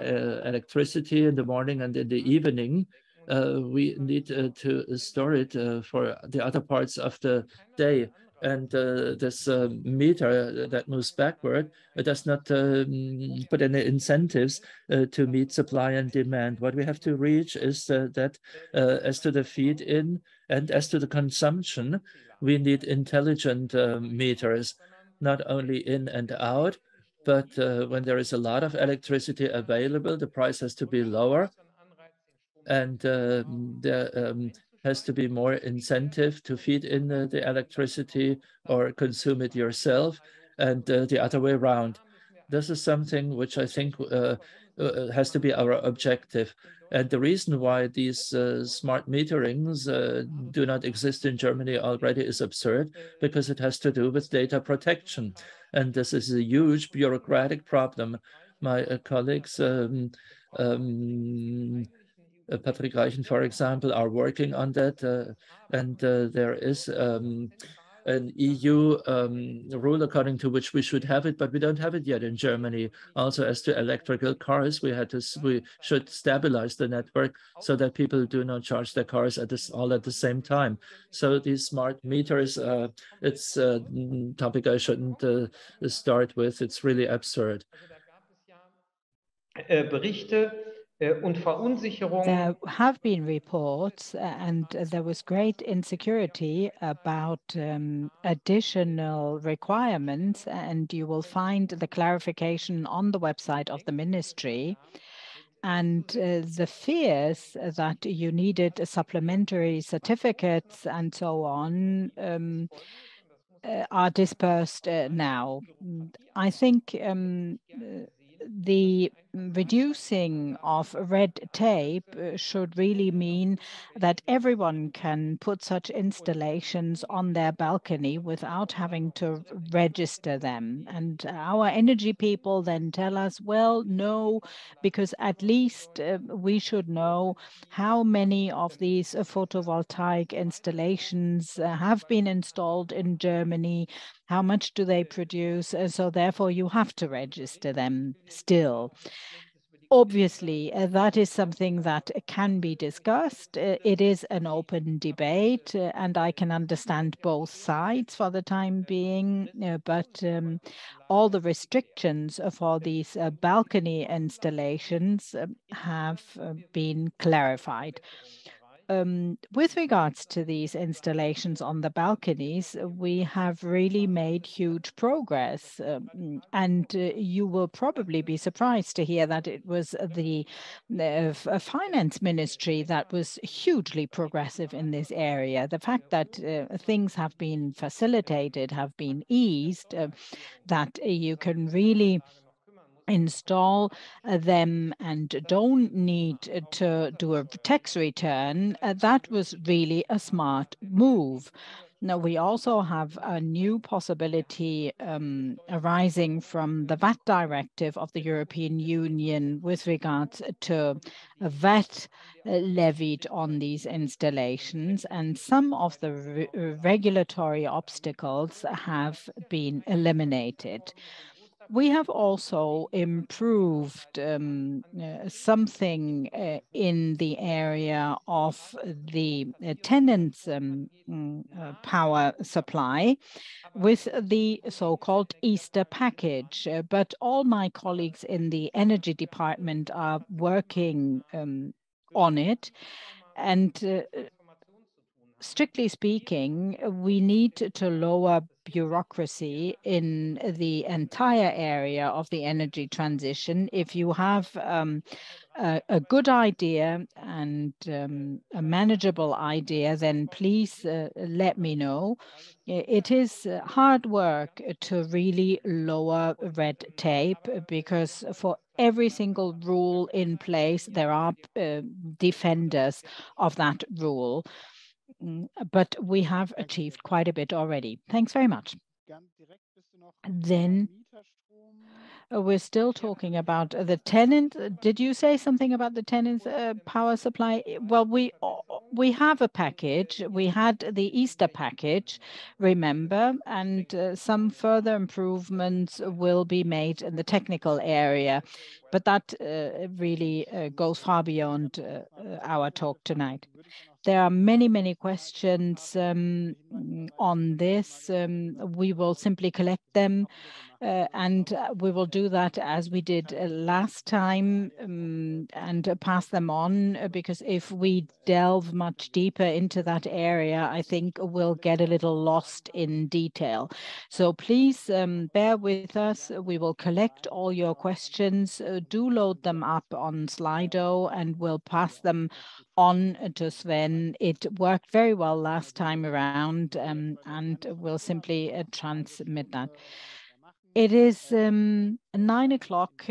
electricity in the morning and in the evening, we need to store it for the other parts of the day. And this meter that moves backward does not put any incentives to meet supply and demand. What we have to reach is that as to the feed-in and as to the consumption, we need intelligent meters, not only in and out, but when there is a lot of electricity available, the price has to be lower, and there has to be more incentive to feed in the electricity or consume it yourself, and the other way around. This is something which I think has to be our objective. And the reason why these smart meterings do not exist in Germany already is absurd, because it has to do with data protection. And this is a huge bureaucratic problem. My colleagues, Patrick Reichen, for example, are working on that. And there is an EU rule according to which we should have it, but we don't have it yet in Germany. Also, as to electrical cars, we should stabilize the network so that people do not charge their cars all at the same time. So these smart meters, it's a topic I shouldn't start with. It's really absurd. Berichte und Verunsicherung. There have been reports and there was great insecurity about additional requirements, and you will find the clarification on the website of the ministry. And the fears that you needed supplementary certificates and so on are dispersed now. I think the reducing of red tape should really mean that everyone can put such installations on their balcony without having to register them. And our energy people then tell us, well, no, because at least we should know how many of these photovoltaic installations have been installed in Germany, how much do they produce? So therefore, you have to register them still. Obviously, that is something that can be discussed. It is an open debate, and I can understand both sides for the time being, but all the restrictions for these balcony installations have been clarified. With regards to these installations on the balconies, we have really made huge progress. And you will probably be surprised to hear that it was the finance ministry that was hugely progressive in this area. The fact that things have been facilitated, have been eased, that you can really install them and don't need to do a tax return, that was really a smart move. Now, we also have a new possibility arising from the VAT directive of the European Union with regards to a VAT levied on these installations, and some of the regulatory obstacles have been eliminated. We have also improved something in the area of the tenants' power supply with the so-called Easter package. But all my colleagues in the energy department are working on it. And strictly speaking, we need to lower bureaucracy in the entire area of the energy transition. If you have a good idea and a manageable idea, then please let me know. It is hard work to really lower red tape, because for every single rule in place, there are defenders of that rule. But we have achieved quite a bit already. Thanks very much. Then we're still talking about the tenant. Did you say something about the tenant's power supply? Well, we have a package. We had the Easter package, remember, and some further improvements will be made in the technical area. But that really goes far beyond our talk tonight. There are many, many questions on this. We will simply collect them and we will do that as we did last time and pass them on, because if we delve much deeper into that area, I think we'll get a little lost in detail. So please bear with us. We will collect all your questions. Do load them up on Slido and we'll pass them on to Sven. It worked very well last time around, and we'll simply transmit that. It is 9 o'clock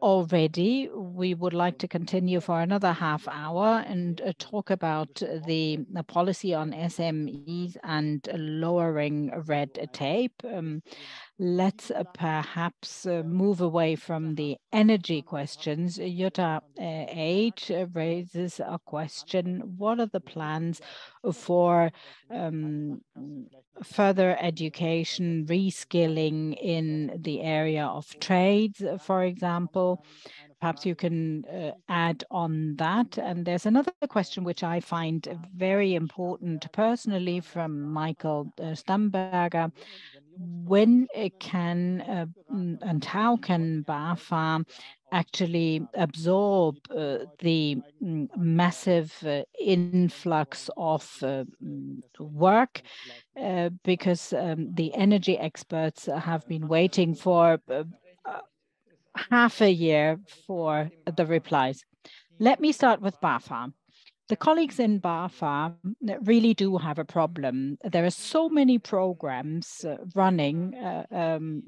already. We would like to continue for another half hour and talk about the policy on SMEs and lowering red tape. Let's perhaps move away from the energy questions. Jutta H raises a question. What are the plans for further education, reskilling in the area of trades, for example? Perhaps you can add on that. And there's another question which I find very important personally from Michael Stamberger. When can and how can BAFA actually absorb the massive influx of work, because the energy experts have been waiting for half a year for the replies. Let me start with BAFA. The colleagues in BAFA really do have a problem. There are so many programs running,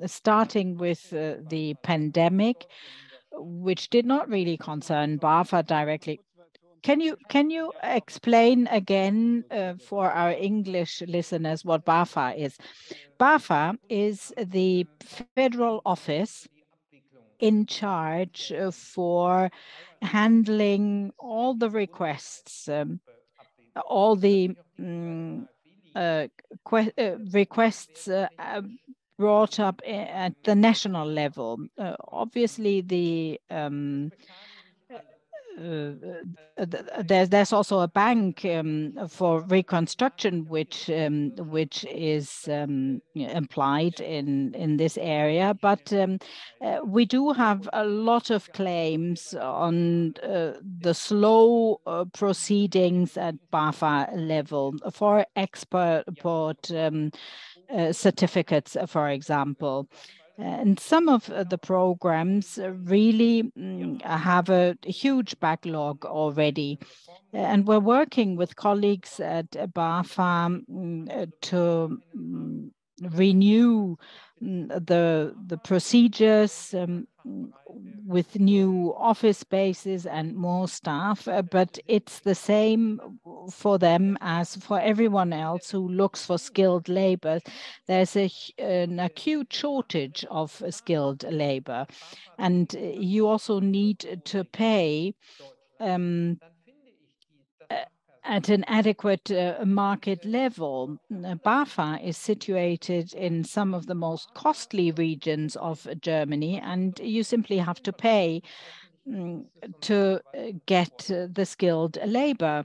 starting with the pandemic, which did not really concern BAFA directly. Can you explain again for our English listeners what BAFA is? BAFA is the federal office in charge for handling all the requests, all the requests brought up at the national level. Obviously, there's also a bank for reconstruction, which is implied in this area. But we do have a lot of claims on the slow proceedings at BAFA level for export certificates, for example. And some of the programs really have a huge backlog already. And we're working with colleagues at BAFA to renew the procedures with new office spaces and more staff, but it's the same for them as for everyone else who looks for skilled labor. There's an acute shortage of skilled labor, and you also need to pay at an adequate market level. BAFA is situated in some of the most costly regions of Germany, and you simply have to pay to get the skilled labor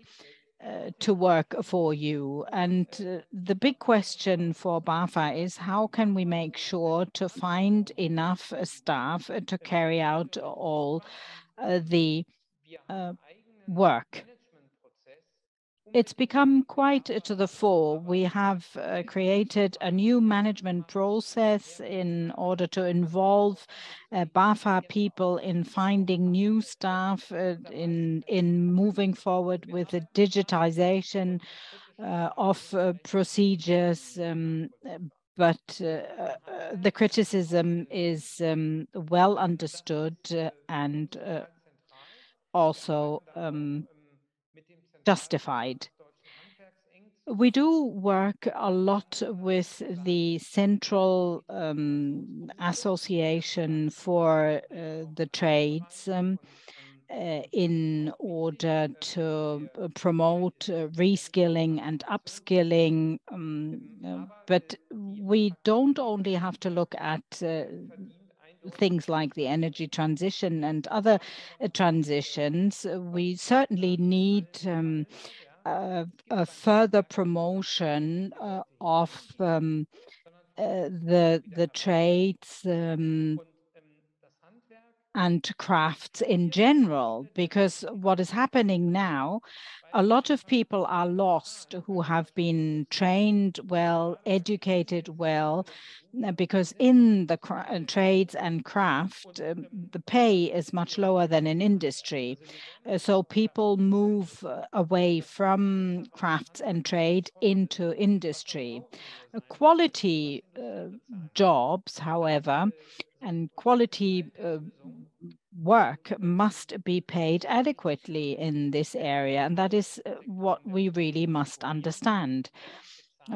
to work for you. And the big question for BAFA is how can we make sure to find enough staff to carry out all the work? It's become quite to the fore. We have created a new management process in order to involve BAFA people in finding new staff, in moving forward with the digitization of procedures. But the criticism is well understood and also justified. We do work a lot with the Central Association for the Trades in order to promote reskilling and upskilling. But we don't only have to look at things like the energy transition and other transitions. We certainly need a further promotion of the trades and crafts in general, because what is happening now, a lot of people are lost who have been trained well, educated well, because in the trades and craft, the pay is much lower than in industry. So people move away from crafts and trade into industry. Quality jobs, however, and quality work must be paid adequately in this area. And that is what we really must understand,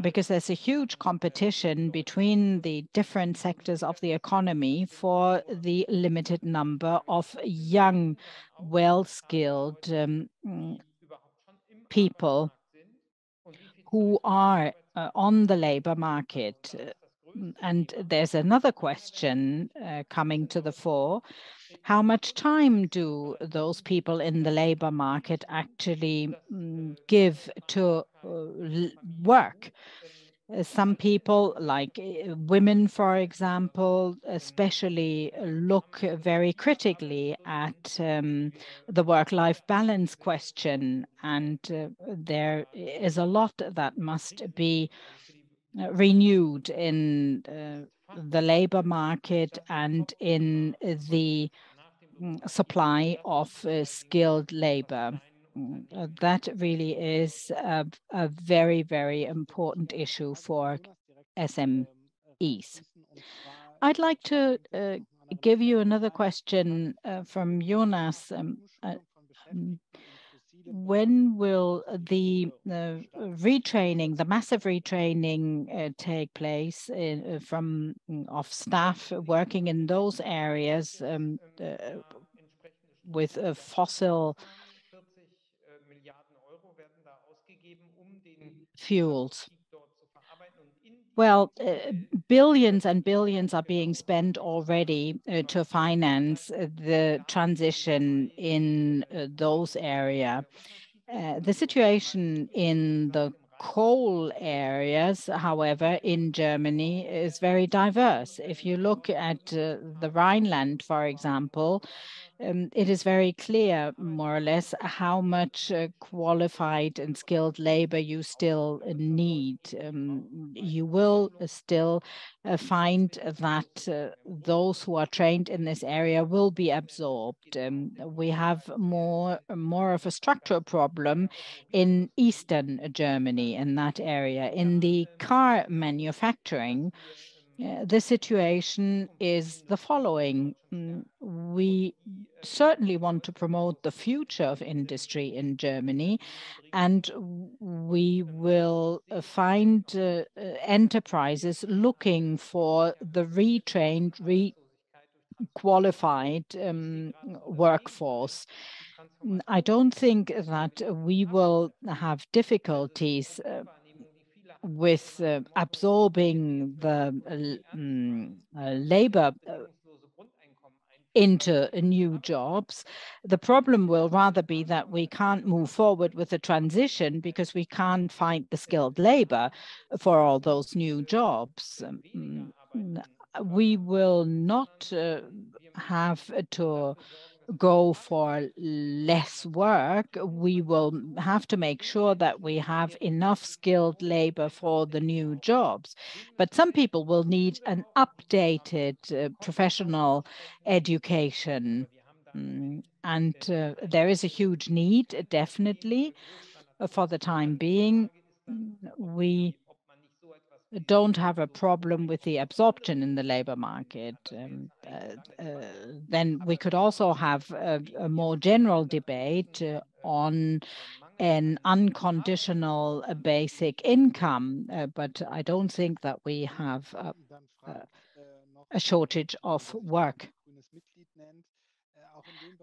because there's a huge competition between the different sectors of the economy for the limited number of young, well-skilled people who are on the labor market. And there's another question coming to the fore. How much time do those people in the labor market actually give to work? Some people, like women, for example, especially look very critically at the work-life balance question. And there is a lot that must be renewed in the labor market and in the supply of skilled labor. That really is a very, very important issue for SMEs. I'd like to give you another question from Jonas. When will the retraining, the massive retraining take place of staff working in those areas with fossil fuels? Well, billions and billions are being spent already to finance the transition in those areas. The situation in the coal areas, however, in Germany is very diverse. If you look at the Rhineland, for example, it is very clear, more or less, how much qualified and skilled labor you still need. You will still find that those who are trained in this area will be absorbed. We have more of a structural problem in Eastern Germany, in that area. In the car manufacturing, the situation is the following. We certainly want to promote the future of industry in Germany, and we will find enterprises looking for the retrained, qualified workforce. I don't think that we will have difficulties with absorbing the labor into new jobs. The problem will rather be that we can't move forward with the transition because we can't find the skilled labor for all those new jobs. We will not have to go for less work. We will have to make sure that we have enough skilled labor for the new jobs. But some people will need an updated professional education. And there is a huge need, definitely, for the time being. We don't have a problem with the absorption in the labor market. Then we could also have a more general debate on an unconditional basic income, but I don't think that we have a shortage of work.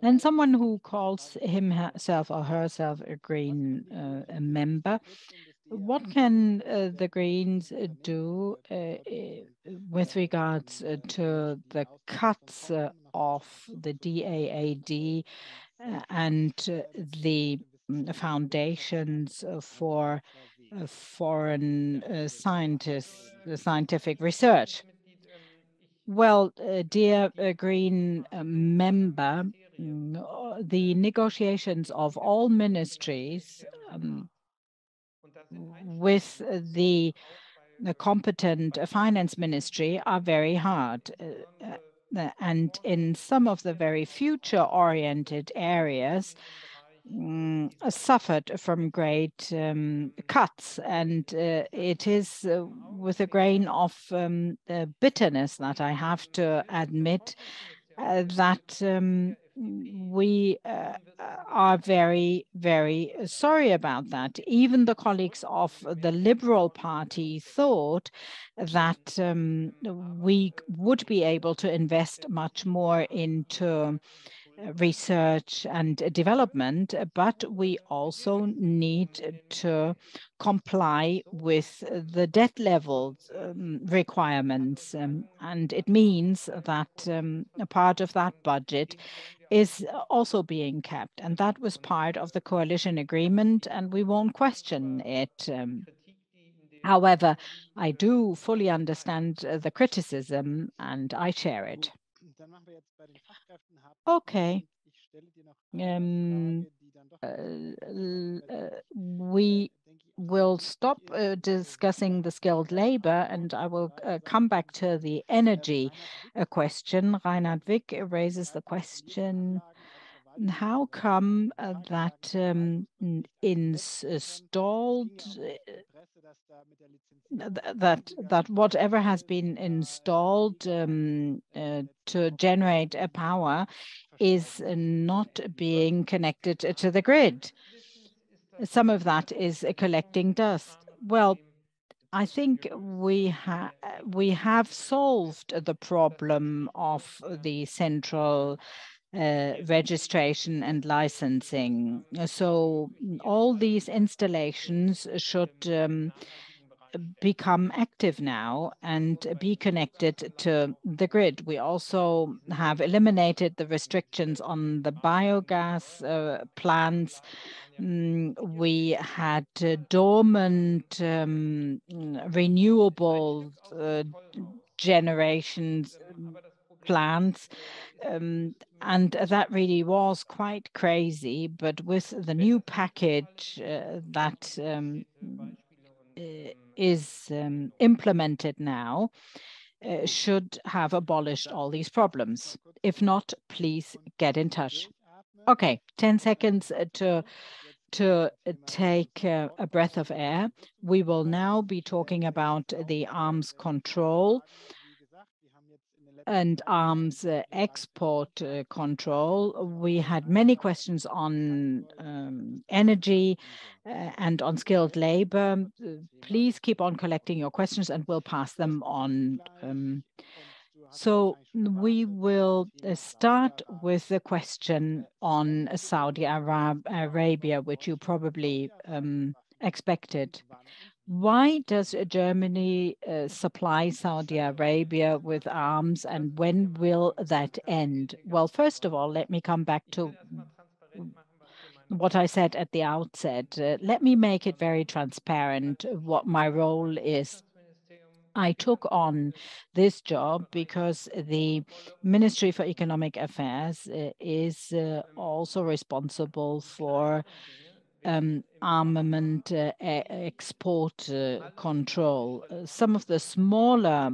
And someone who calls himself or herself a green member, what can the Greens do with regards to the cuts of the DAAD and the foundations for foreign scientists, scientific research? Well, dear Green member, the negotiations of all ministries with the competent finance ministry are very hard. And in some of the very future-oriented areas, suffered from great cuts. And it is with a grain of bitterness that I have to admit that we are very, very sorry about that. Even the colleagues of the Liberal Party thought that we would be able to invest much more into research and development, but we also need to comply with the debt level requirements. And it means that a part of that budget is also being kept. And that was part of the coalition agreement, and we won't question it. However, I do fully understand the criticism, and I share it. Okay. We will stop discussing the skilled labor, and I will come back to the energy question. Reinhard Wick raises the question, how come that installed that whatever has been installed to generate a power is not being connected to the grid? Some of that is collecting dust. Well, I think we have solved the problem of the central registration and licensing. So all these installations should become active now and be connected to the grid. We also have eliminated the restrictions on the biogas plants. We had dormant renewable generations plants, and that really was quite crazy. But with the new package that is implemented now, should have abolished all these problems. If not, please get in touch. Okay, 10 seconds to take a breath of air. We will now be talking about the arms control. and arms export control. We had many questions on energy and on skilled labor. Please keep on collecting your questions and we'll pass them on. So we will start with the question on Saudi Arabia, which you probably expected. Why does Germany supply Saudi Arabia with arms, and when will that end? Well, first of all, let me come back to what I said at the outset. Let me make it very transparent what my role is. I took on this job because the Ministry for Economic Affairs is also responsible for armament export control. Some of the smaller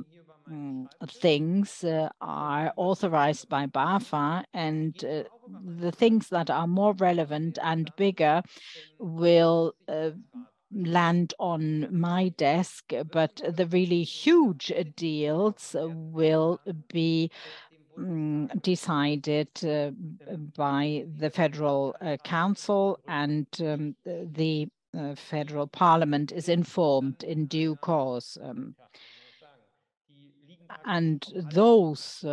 things are authorized by BAFA, and the things that are more relevant and bigger will land on my desk, but the really huge deals will be decided by the Federal Council, and the Federal Parliament is informed in due course. And those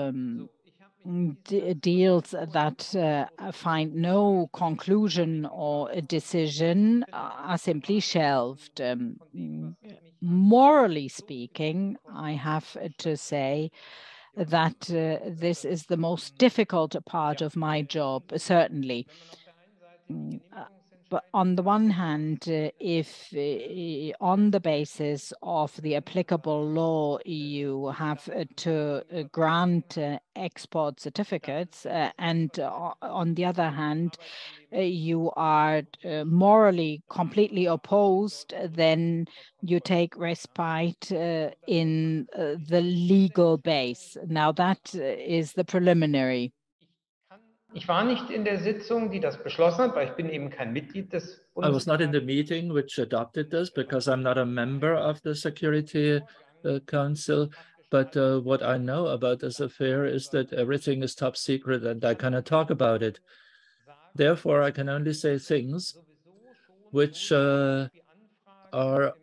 deals that find no conclusion or a decision are simply shelved. Morally speaking, I have to say that this is the most difficult part of my job, certainly. But on the one hand, if on the basis of the applicable law, you have to grant export certificates, and on the other hand, you are morally completely opposed, then you take respite in the legal base. Now that is the preliminary. Ich war nicht in der Sitzung, die das beschlossen hat, weil ich bin eben kein Mitglied des I was not in the meeting which adopted this because I'm not a member of the Security Council. But what I know about this affair is that everything is top secret and I cannot talk about it. Therefore, I can only say things which are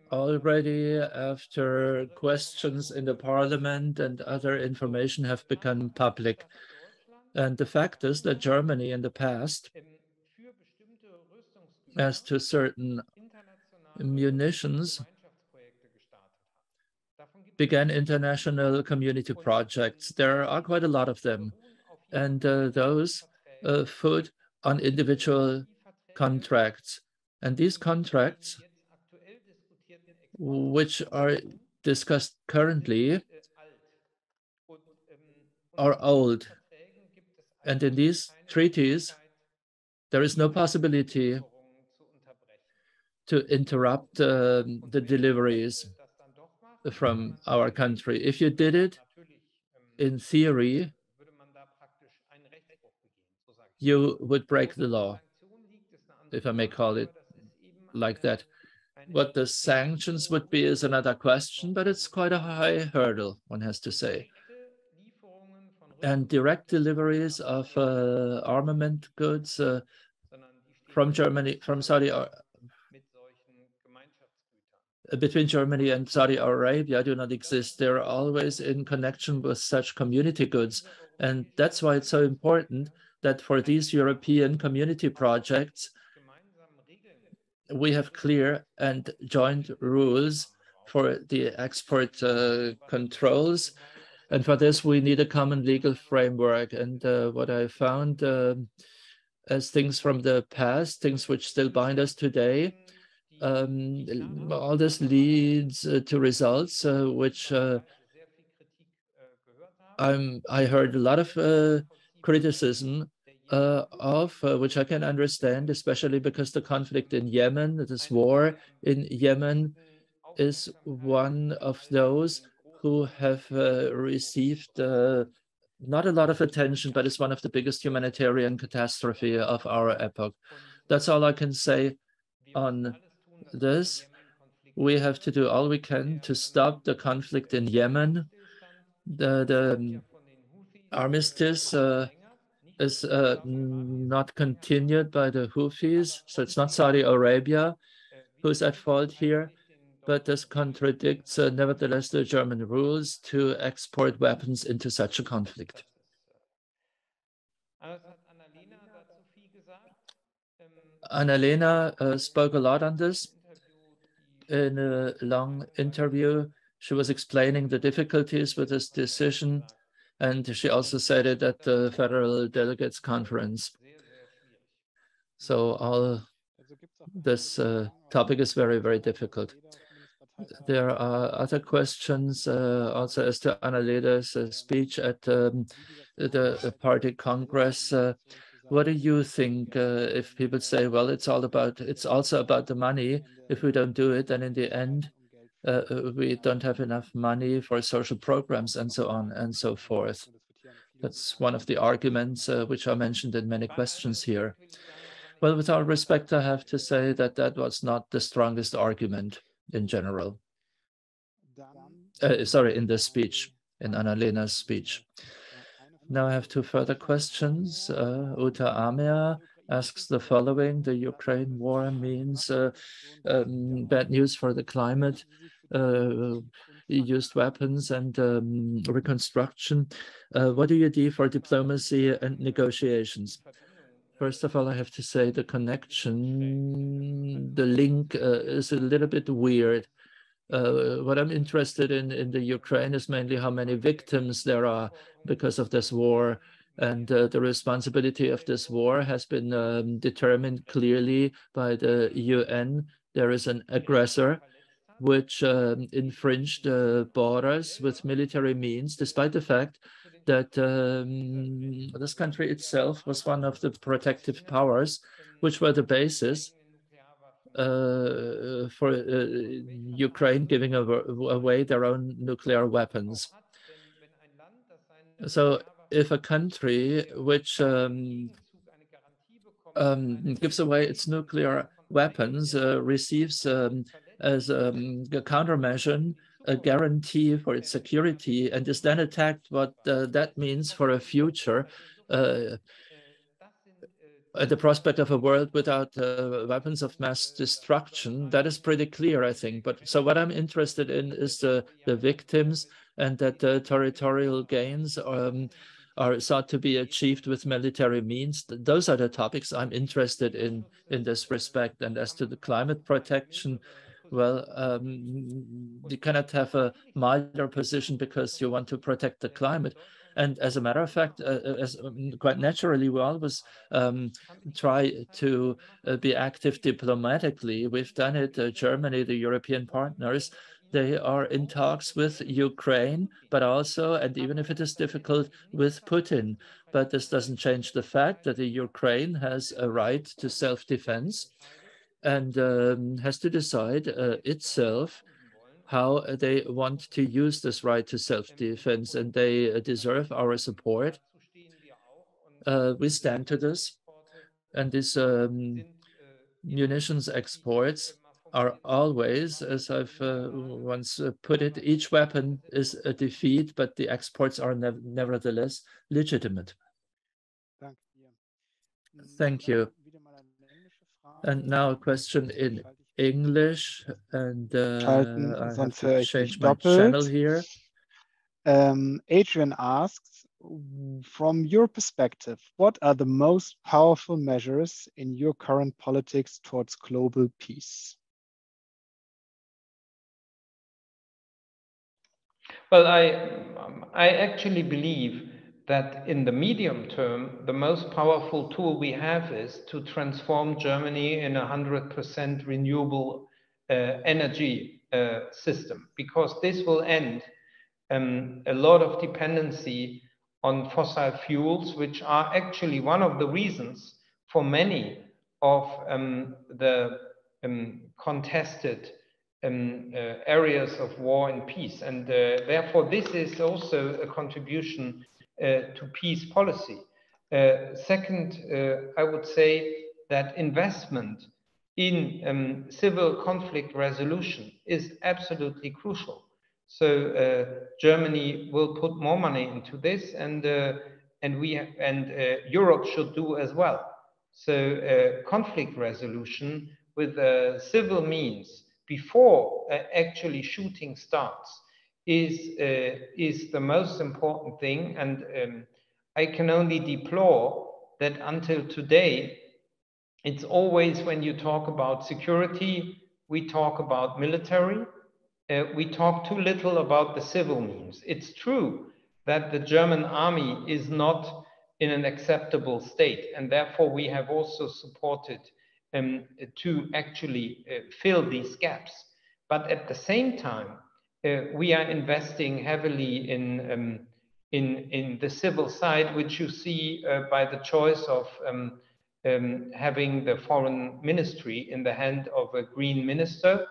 already, after questions in the parliament and other information, have become public. And the fact is that Germany in the past, as to certain munitions, began international community projects. There are quite a lot of them. And those foot on individual contracts. And these contracts, which are discussed currently, are old. And in these treaties, there is no possibility to interrupt the deliveries from our country. If you did it, in theory, you would break the law, if I may call it like that. What the sanctions would be is another question, but it's quite a high hurdle, one has to say. And direct deliveries of armament goods from Germany, from Saudi between Germany and Saudi Arabia do not exist. They're always in connection with such community goods. And that's why it's so important that for these European community projects, we have clear and joint rules for the export controls. And for this, we need a common legal framework. And what I found as things from the past, things which still bind us today, all this leads to results which I heard a lot of criticism of, which I can understand, especially because the conflict in Yemen, this war in Yemen, is one of those who have received not a lot of attention, but it's one of the biggest humanitarian catastrophe of our epoch. That's all I can say on this. We have to do all we can to stop the conflict in Yemen. The armistice is not continued by the Houthis, so it's not Saudi Arabia who's at fault here, but this contradicts nevertheless the German rules to export weapons into such a conflict. Annalena spoke a lot on this in a long interview. She was explaining the difficulties with this decision, and she also said it at the Federal Delegates Conference. So all this topic is very, very difficult. There are other questions also as to Annalena's speech at the party congress. What do you think if people say, well, it's also about the money. If we don't do it, then in the end, we don't have enough money for social programs and so on and so forth. That's one of the arguments which are mentioned in many questions here. Well, with all respect, I have to say that that was not the strongest argument in general. Sorry, in the speech, in Annalena's speech. Now I have two further questions. Uta Amea asks the following: the Ukraine war means bad news for the climate, used weapons and reconstruction. What do you do for diplomacy and negotiations? First of all, I have to say the connection, the link is a little bit weird. What I'm interested in the Ukraine is mainly how many victims there are because of this war. And the responsibility of this war has been determined clearly by the UN. There is an aggressor which infringed borders with military means, despite the fact that this country itself was one of the protective powers, which were the basis for Ukraine giving away their own nuclear weapons. So if a country which gives away its nuclear weapons receives as a countermeasure a guarantee for its security and is then attacked, what that means for a future the prospect of a world without weapons of mass destruction, that is pretty clear, I think. But so what I'm interested in is the victims, and that the territorial gains are sought to be achieved with military means. Those are the topics I'm interested in this respect. And as to the climate protection, well, you cannot have a milder position because you want to protect the climate. And as a matter of fact, quite naturally, we always try to be active diplomatically. We've done it, Germany, the European partners, they are in talks with Ukraine, but also, and even if it is difficult, with Putin. But this doesn't change the fact that the Ukraine has a right to self-defense and has to decide itself how they want to use this right to self-defense, and they deserve our support. We stand to this, and these munitions exports are always, as I've once put it, each weapon is a defeat, but the exports are nevertheless legitimate. Thank you. And now a question in English, and I have to change my channel here. Adrian asks, from your perspective, what are the most powerful measures in your current politics towards global peace? Well, I actually believe that in the medium term, the most powerful tool we have is to transform Germany in 100% renewable energy system, because this will end a lot of dependency on fossil fuels, which are actually one of the reasons for many of the contested areas of war and peace. And therefore, this is also a contribution to peace policy. Second, I would say that investment in civil conflict resolution is absolutely crucial. So Germany will put more money into this, and Europe should do as well. So conflict resolution with civil means before actually shooting starts is the most important thing. And I can only deplore that until today, it's always when you talk about security, we talk about military. We talk too little about the civil means. It's true that the German army is not in an acceptable state, and therefore we have also supported to actually fill these gaps. But at the same time, we are investing heavily in the civil side, which you see by the choice of having the foreign ministry in the hand of a green minister.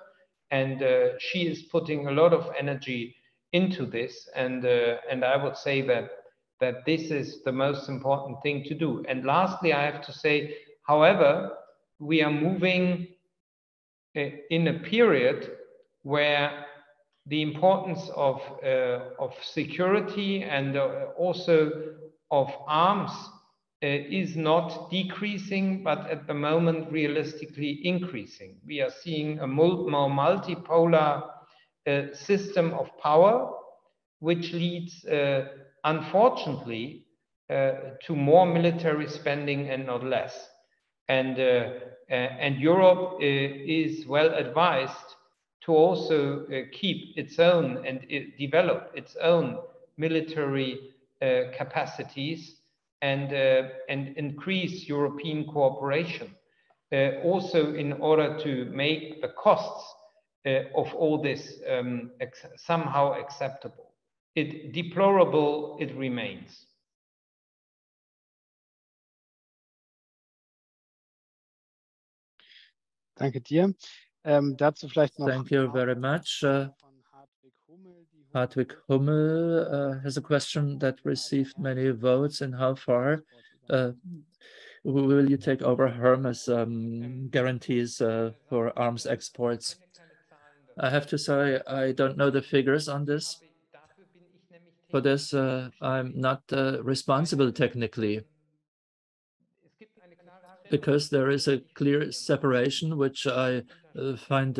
And she is putting a lot of energy into this. And I would say that this is the most important thing to do. And lastly, I have to say, however, we are moving in a period where the importance of security and also of arms is not decreasing, but at the moment realistically increasing. We are seeing a more multipolar system of power, which leads, unfortunately, to more military spending and not less. And Europe is well advised to also keep its own and develop its own military capacities and increase European cooperation, also in order to make the costs of all this somehow acceptable. Deplorable it remains. Danke dir. Dazu vielleicht noch. Thank you very much. Hartwig Hummel has a question that received many votes, and how far will you take over Hermes guarantees for arms exports? I have to say, I don't know the figures on this. For this, I'm not responsible technically, because there is a clear separation, which I find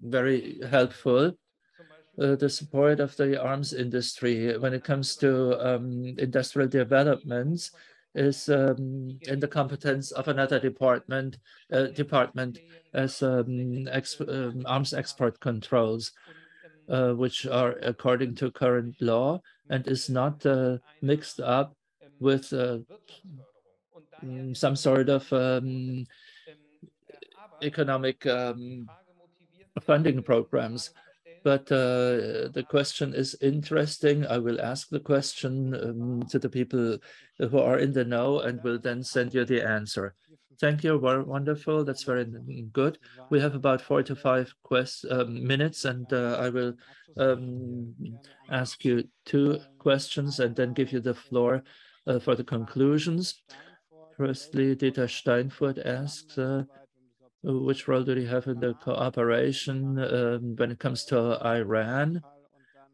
very helpful. The support of the arms industry when it comes to industrial developments is in the competence of another department as arms export controls, which are according to current law and is not mixed up with some sort of economic funding programs. But the question is interesting. I will ask the question to the people who are in the know and will then send you the answer. Thank you. Wonderful. That's very good. We have about 4 to 5 minutes, and I will ask you 2 questions and then give you the floor for the conclusions. Firstly, Dieter Steinfurt asks, which role do you have in the cooperation when it comes to Iran?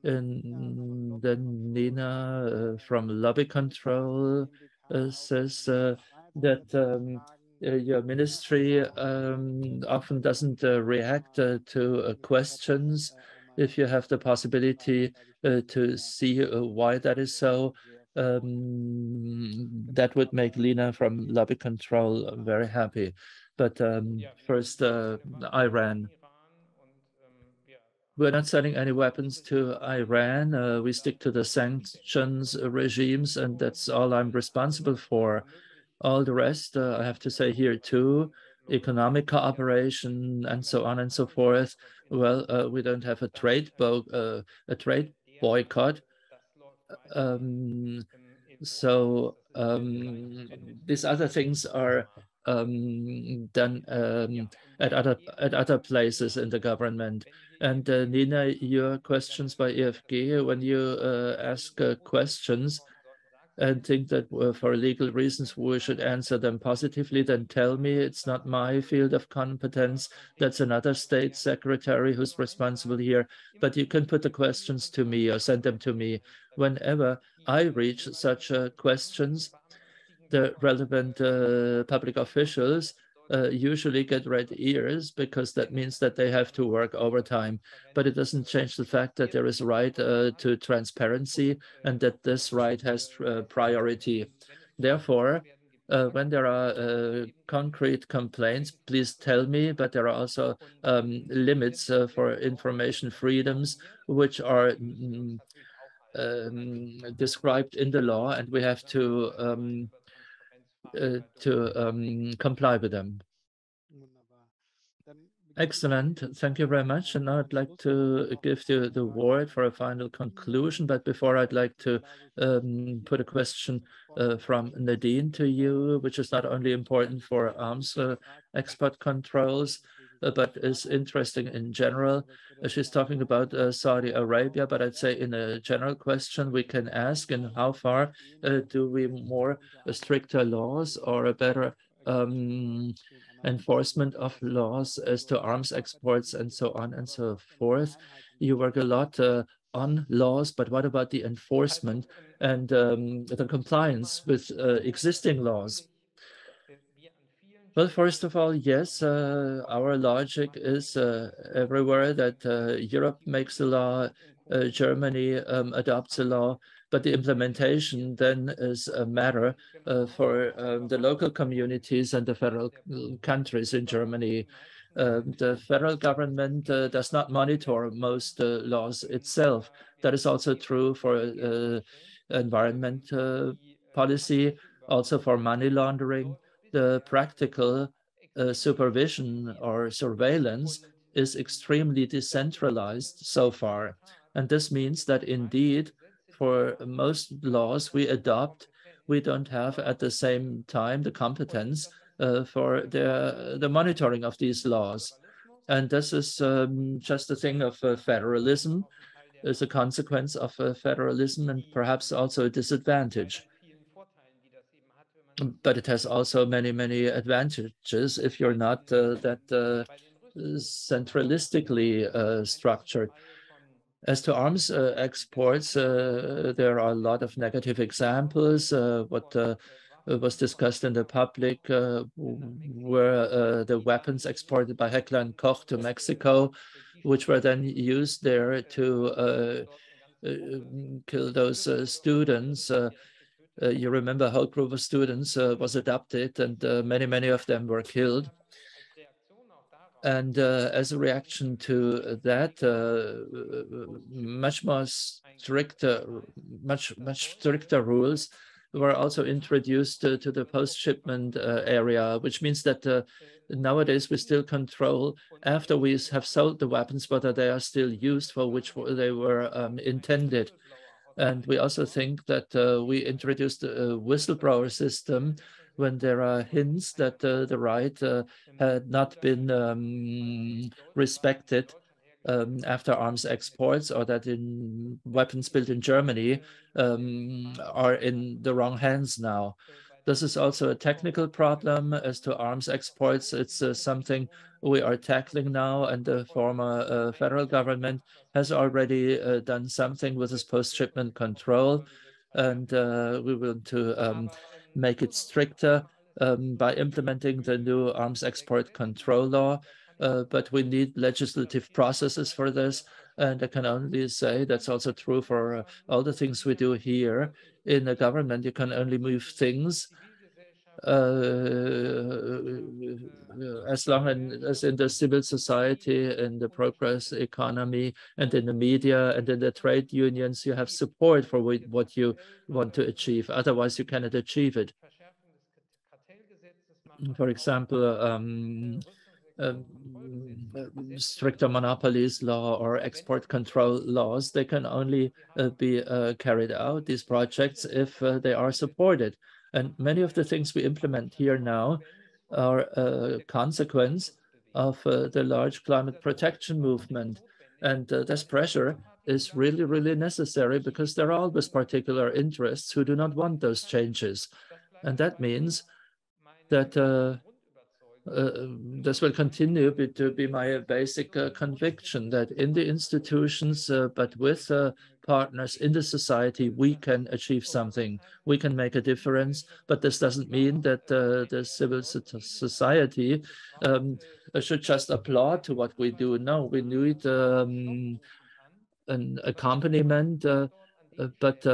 And then Nina from Lobby Control says that your ministry often doesn't react to questions. If you have the possibility to see why that is so, that would make Lina from Lobby Control very happy. But first, Iran. We're not selling any weapons to Iran. We stick to the sanctions regimes, and that's all I'm responsible for. All the rest, I have to say here too, economic cooperation and so on and so forth. Well, we don't have a trade boycott. So these other things are done at other places in the government. And Nina, your questions by EFG, when you ask questions, and think that for legal reasons we should answer them positively, then tell me. It's not my field of competence. That's another state secretary who's responsible here. But you can put the questions to me or send them to me. Whenever I reach such questions, the relevant public officials usually get red ears, because that means that they have to work overtime. But it doesn't change the fact that there is a right to transparency, and that this right has priority. Therefore, when there are concrete complaints, please tell me, but there are also limits for information freedoms, which are described in the law, and we have to comply with them. Excellent. Thank you very much. And now I'd like to give you the word for a final conclusion. But before, I'd like to put a question from Nadine to you, which is not only important for arms export controls, but is interesting in general. She's talking about Saudi Arabia, but I'd say in a general question we can ask, in how far do we more stricter laws or a better enforcement of laws as to arms exports and so on and so forth. You work a lot on laws, but what about the enforcement and the compliance with existing laws? Well, first of all, yes, our logic is everywhere that Europe makes a law, Germany adopts a law, but the implementation then is a matter for the local communities and the federal countries in Germany. The federal government does not monitor most laws itself. That is also true for environment policy, also for money laundering. The practical supervision or surveillance is extremely decentralized so far. And this means that indeed, for most laws we adopt, we don't have at the same time the competence for the monitoring of these laws. And this is just a thing of federalism, is a consequence of federalism, and perhaps also a disadvantage. But it has also many, many advantages if you're not that centralistically structured. As to arms exports, there are a lot of negative examples. What was discussed in the public were the weapons exported by Heckler & Koch to Mexico, which were then used there to kill those students. You remember a whole group of students was adopted, and many, many of them were killed. And as a reaction to that, much stricter rules were also introduced to the post-shipment area, which means that nowadays we still control, after we have sold the weapons, whether they are still used for which they were intended. And we also think that we introduced a whistleblower system when there are hints that the right had not been respected after arms exports, or that in weapons built in Germany are in the wrong hands now. This is also a technical problem as to arms exports. It's something we are tackling now, and the former federal government has already done something with this post-shipment control, and we want to make it stricter by implementing the new arms export control law. But we need legislative processes for this, and I can only say that's also true for all the things we do here in the government. You can only move things as long as in the civil society, in the progress economy, and in the media, and in the trade unions, you have support for what you want to achieve. Otherwise, you cannot achieve it. For example, stricter monopolies law or export control laws, they can only be carried out, these projects, if they are supported. And many of the things we implement here now are a consequence of the large climate protection movement. And this pressure is really, really necessary, because there are always particular interests who do not want those changes. And that means that this will continue to be my basic conviction, that in the institutions, but with partners in the society, we can achieve something. We can make a difference, but this doesn't mean that the civil society should just applaud to what we do. No, we need an accompaniment, but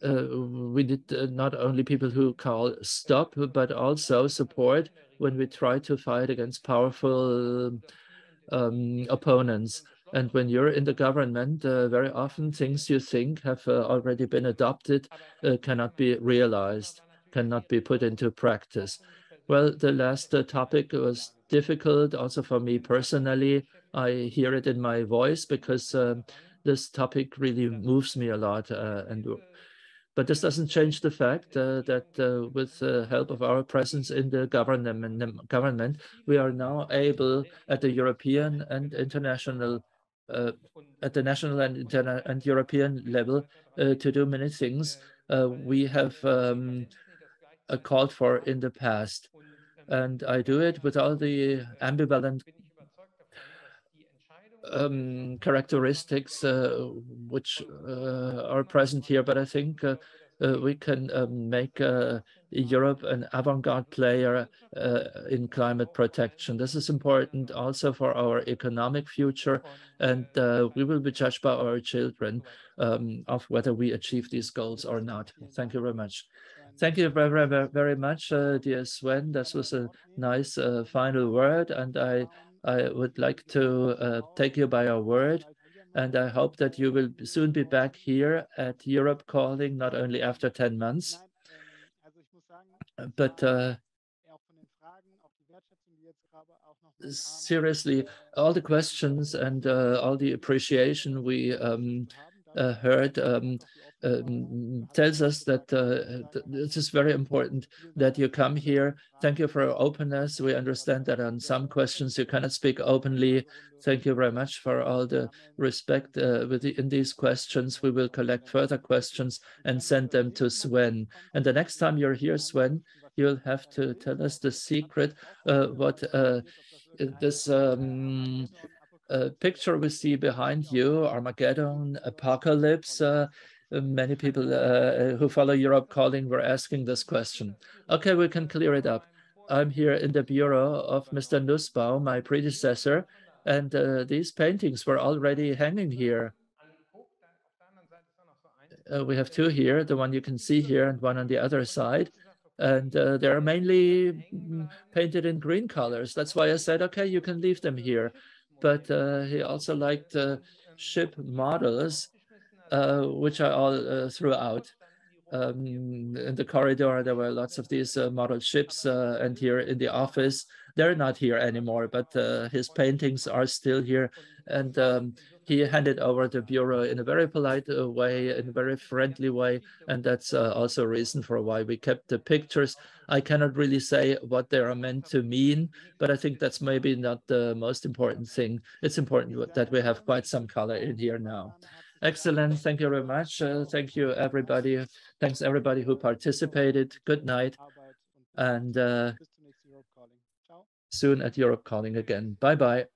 we need not only people who call stop, but also support when we try to fight against powerful opponents. And when you're in the government, very often things you think have already been adopted cannot be realized, cannot be put into practice. Well, the last topic was difficult also for me personally. I hear it in my voice, because this topic really moves me a lot. But this doesn't change the fact that with the help of our presence in the government, we are now able at the European and international, at the national and European level, to do many things we have called for in the past. And I do it with all the ambivalent characteristics which are present here, but I think we can make Europe an avant-garde player in climate protection. This is important also for our economic future, and we will be judged by our children of whether we achieve these goals or not. Thank you very much. Thank you very, very, very much, dear Sven. This was a nice final word, and I would like to take you by your word, and I hope that you will soon be back here at Europe Calling, not only after 10 months, but seriously, all the questions and all the appreciation we heard tells us that it is very important that you come here. Thank you for your openness. We understand that on some questions you cannot speak openly. Thank you very much for all the respect in these questions. We will collect further questions and send them to Sven. And the next time you're here, Sven, you'll have to tell us the secret, what this picture we see behind you, Armageddon, apocalypse. Many people who follow Europe Calling were asking this question. Okay, we can clear it up. I'm here in the bureau of Mr. Nussbaum, my predecessor, and these paintings were already hanging here. We have two here, the one you can see here and one on the other side. And they're mainly painted in green colors. That's why I said, okay, you can leave them here. But he also liked ship models, which I all threw out. In the corridor, there were lots of these model ships, and here in the office, they're not here anymore, but his paintings are still here. And he handed over the bureau in a very polite way, in a very friendly way, and that's also a reason for why we kept the pictures. I cannot really say what they are meant to mean, but I think that's maybe not the most important thing. It's important that we have quite some color in here now. Excellent. Thank you very much. Thank you, everybody. Thanks, everybody who participated. Good night. And soon at Europe Calling again. Bye-bye.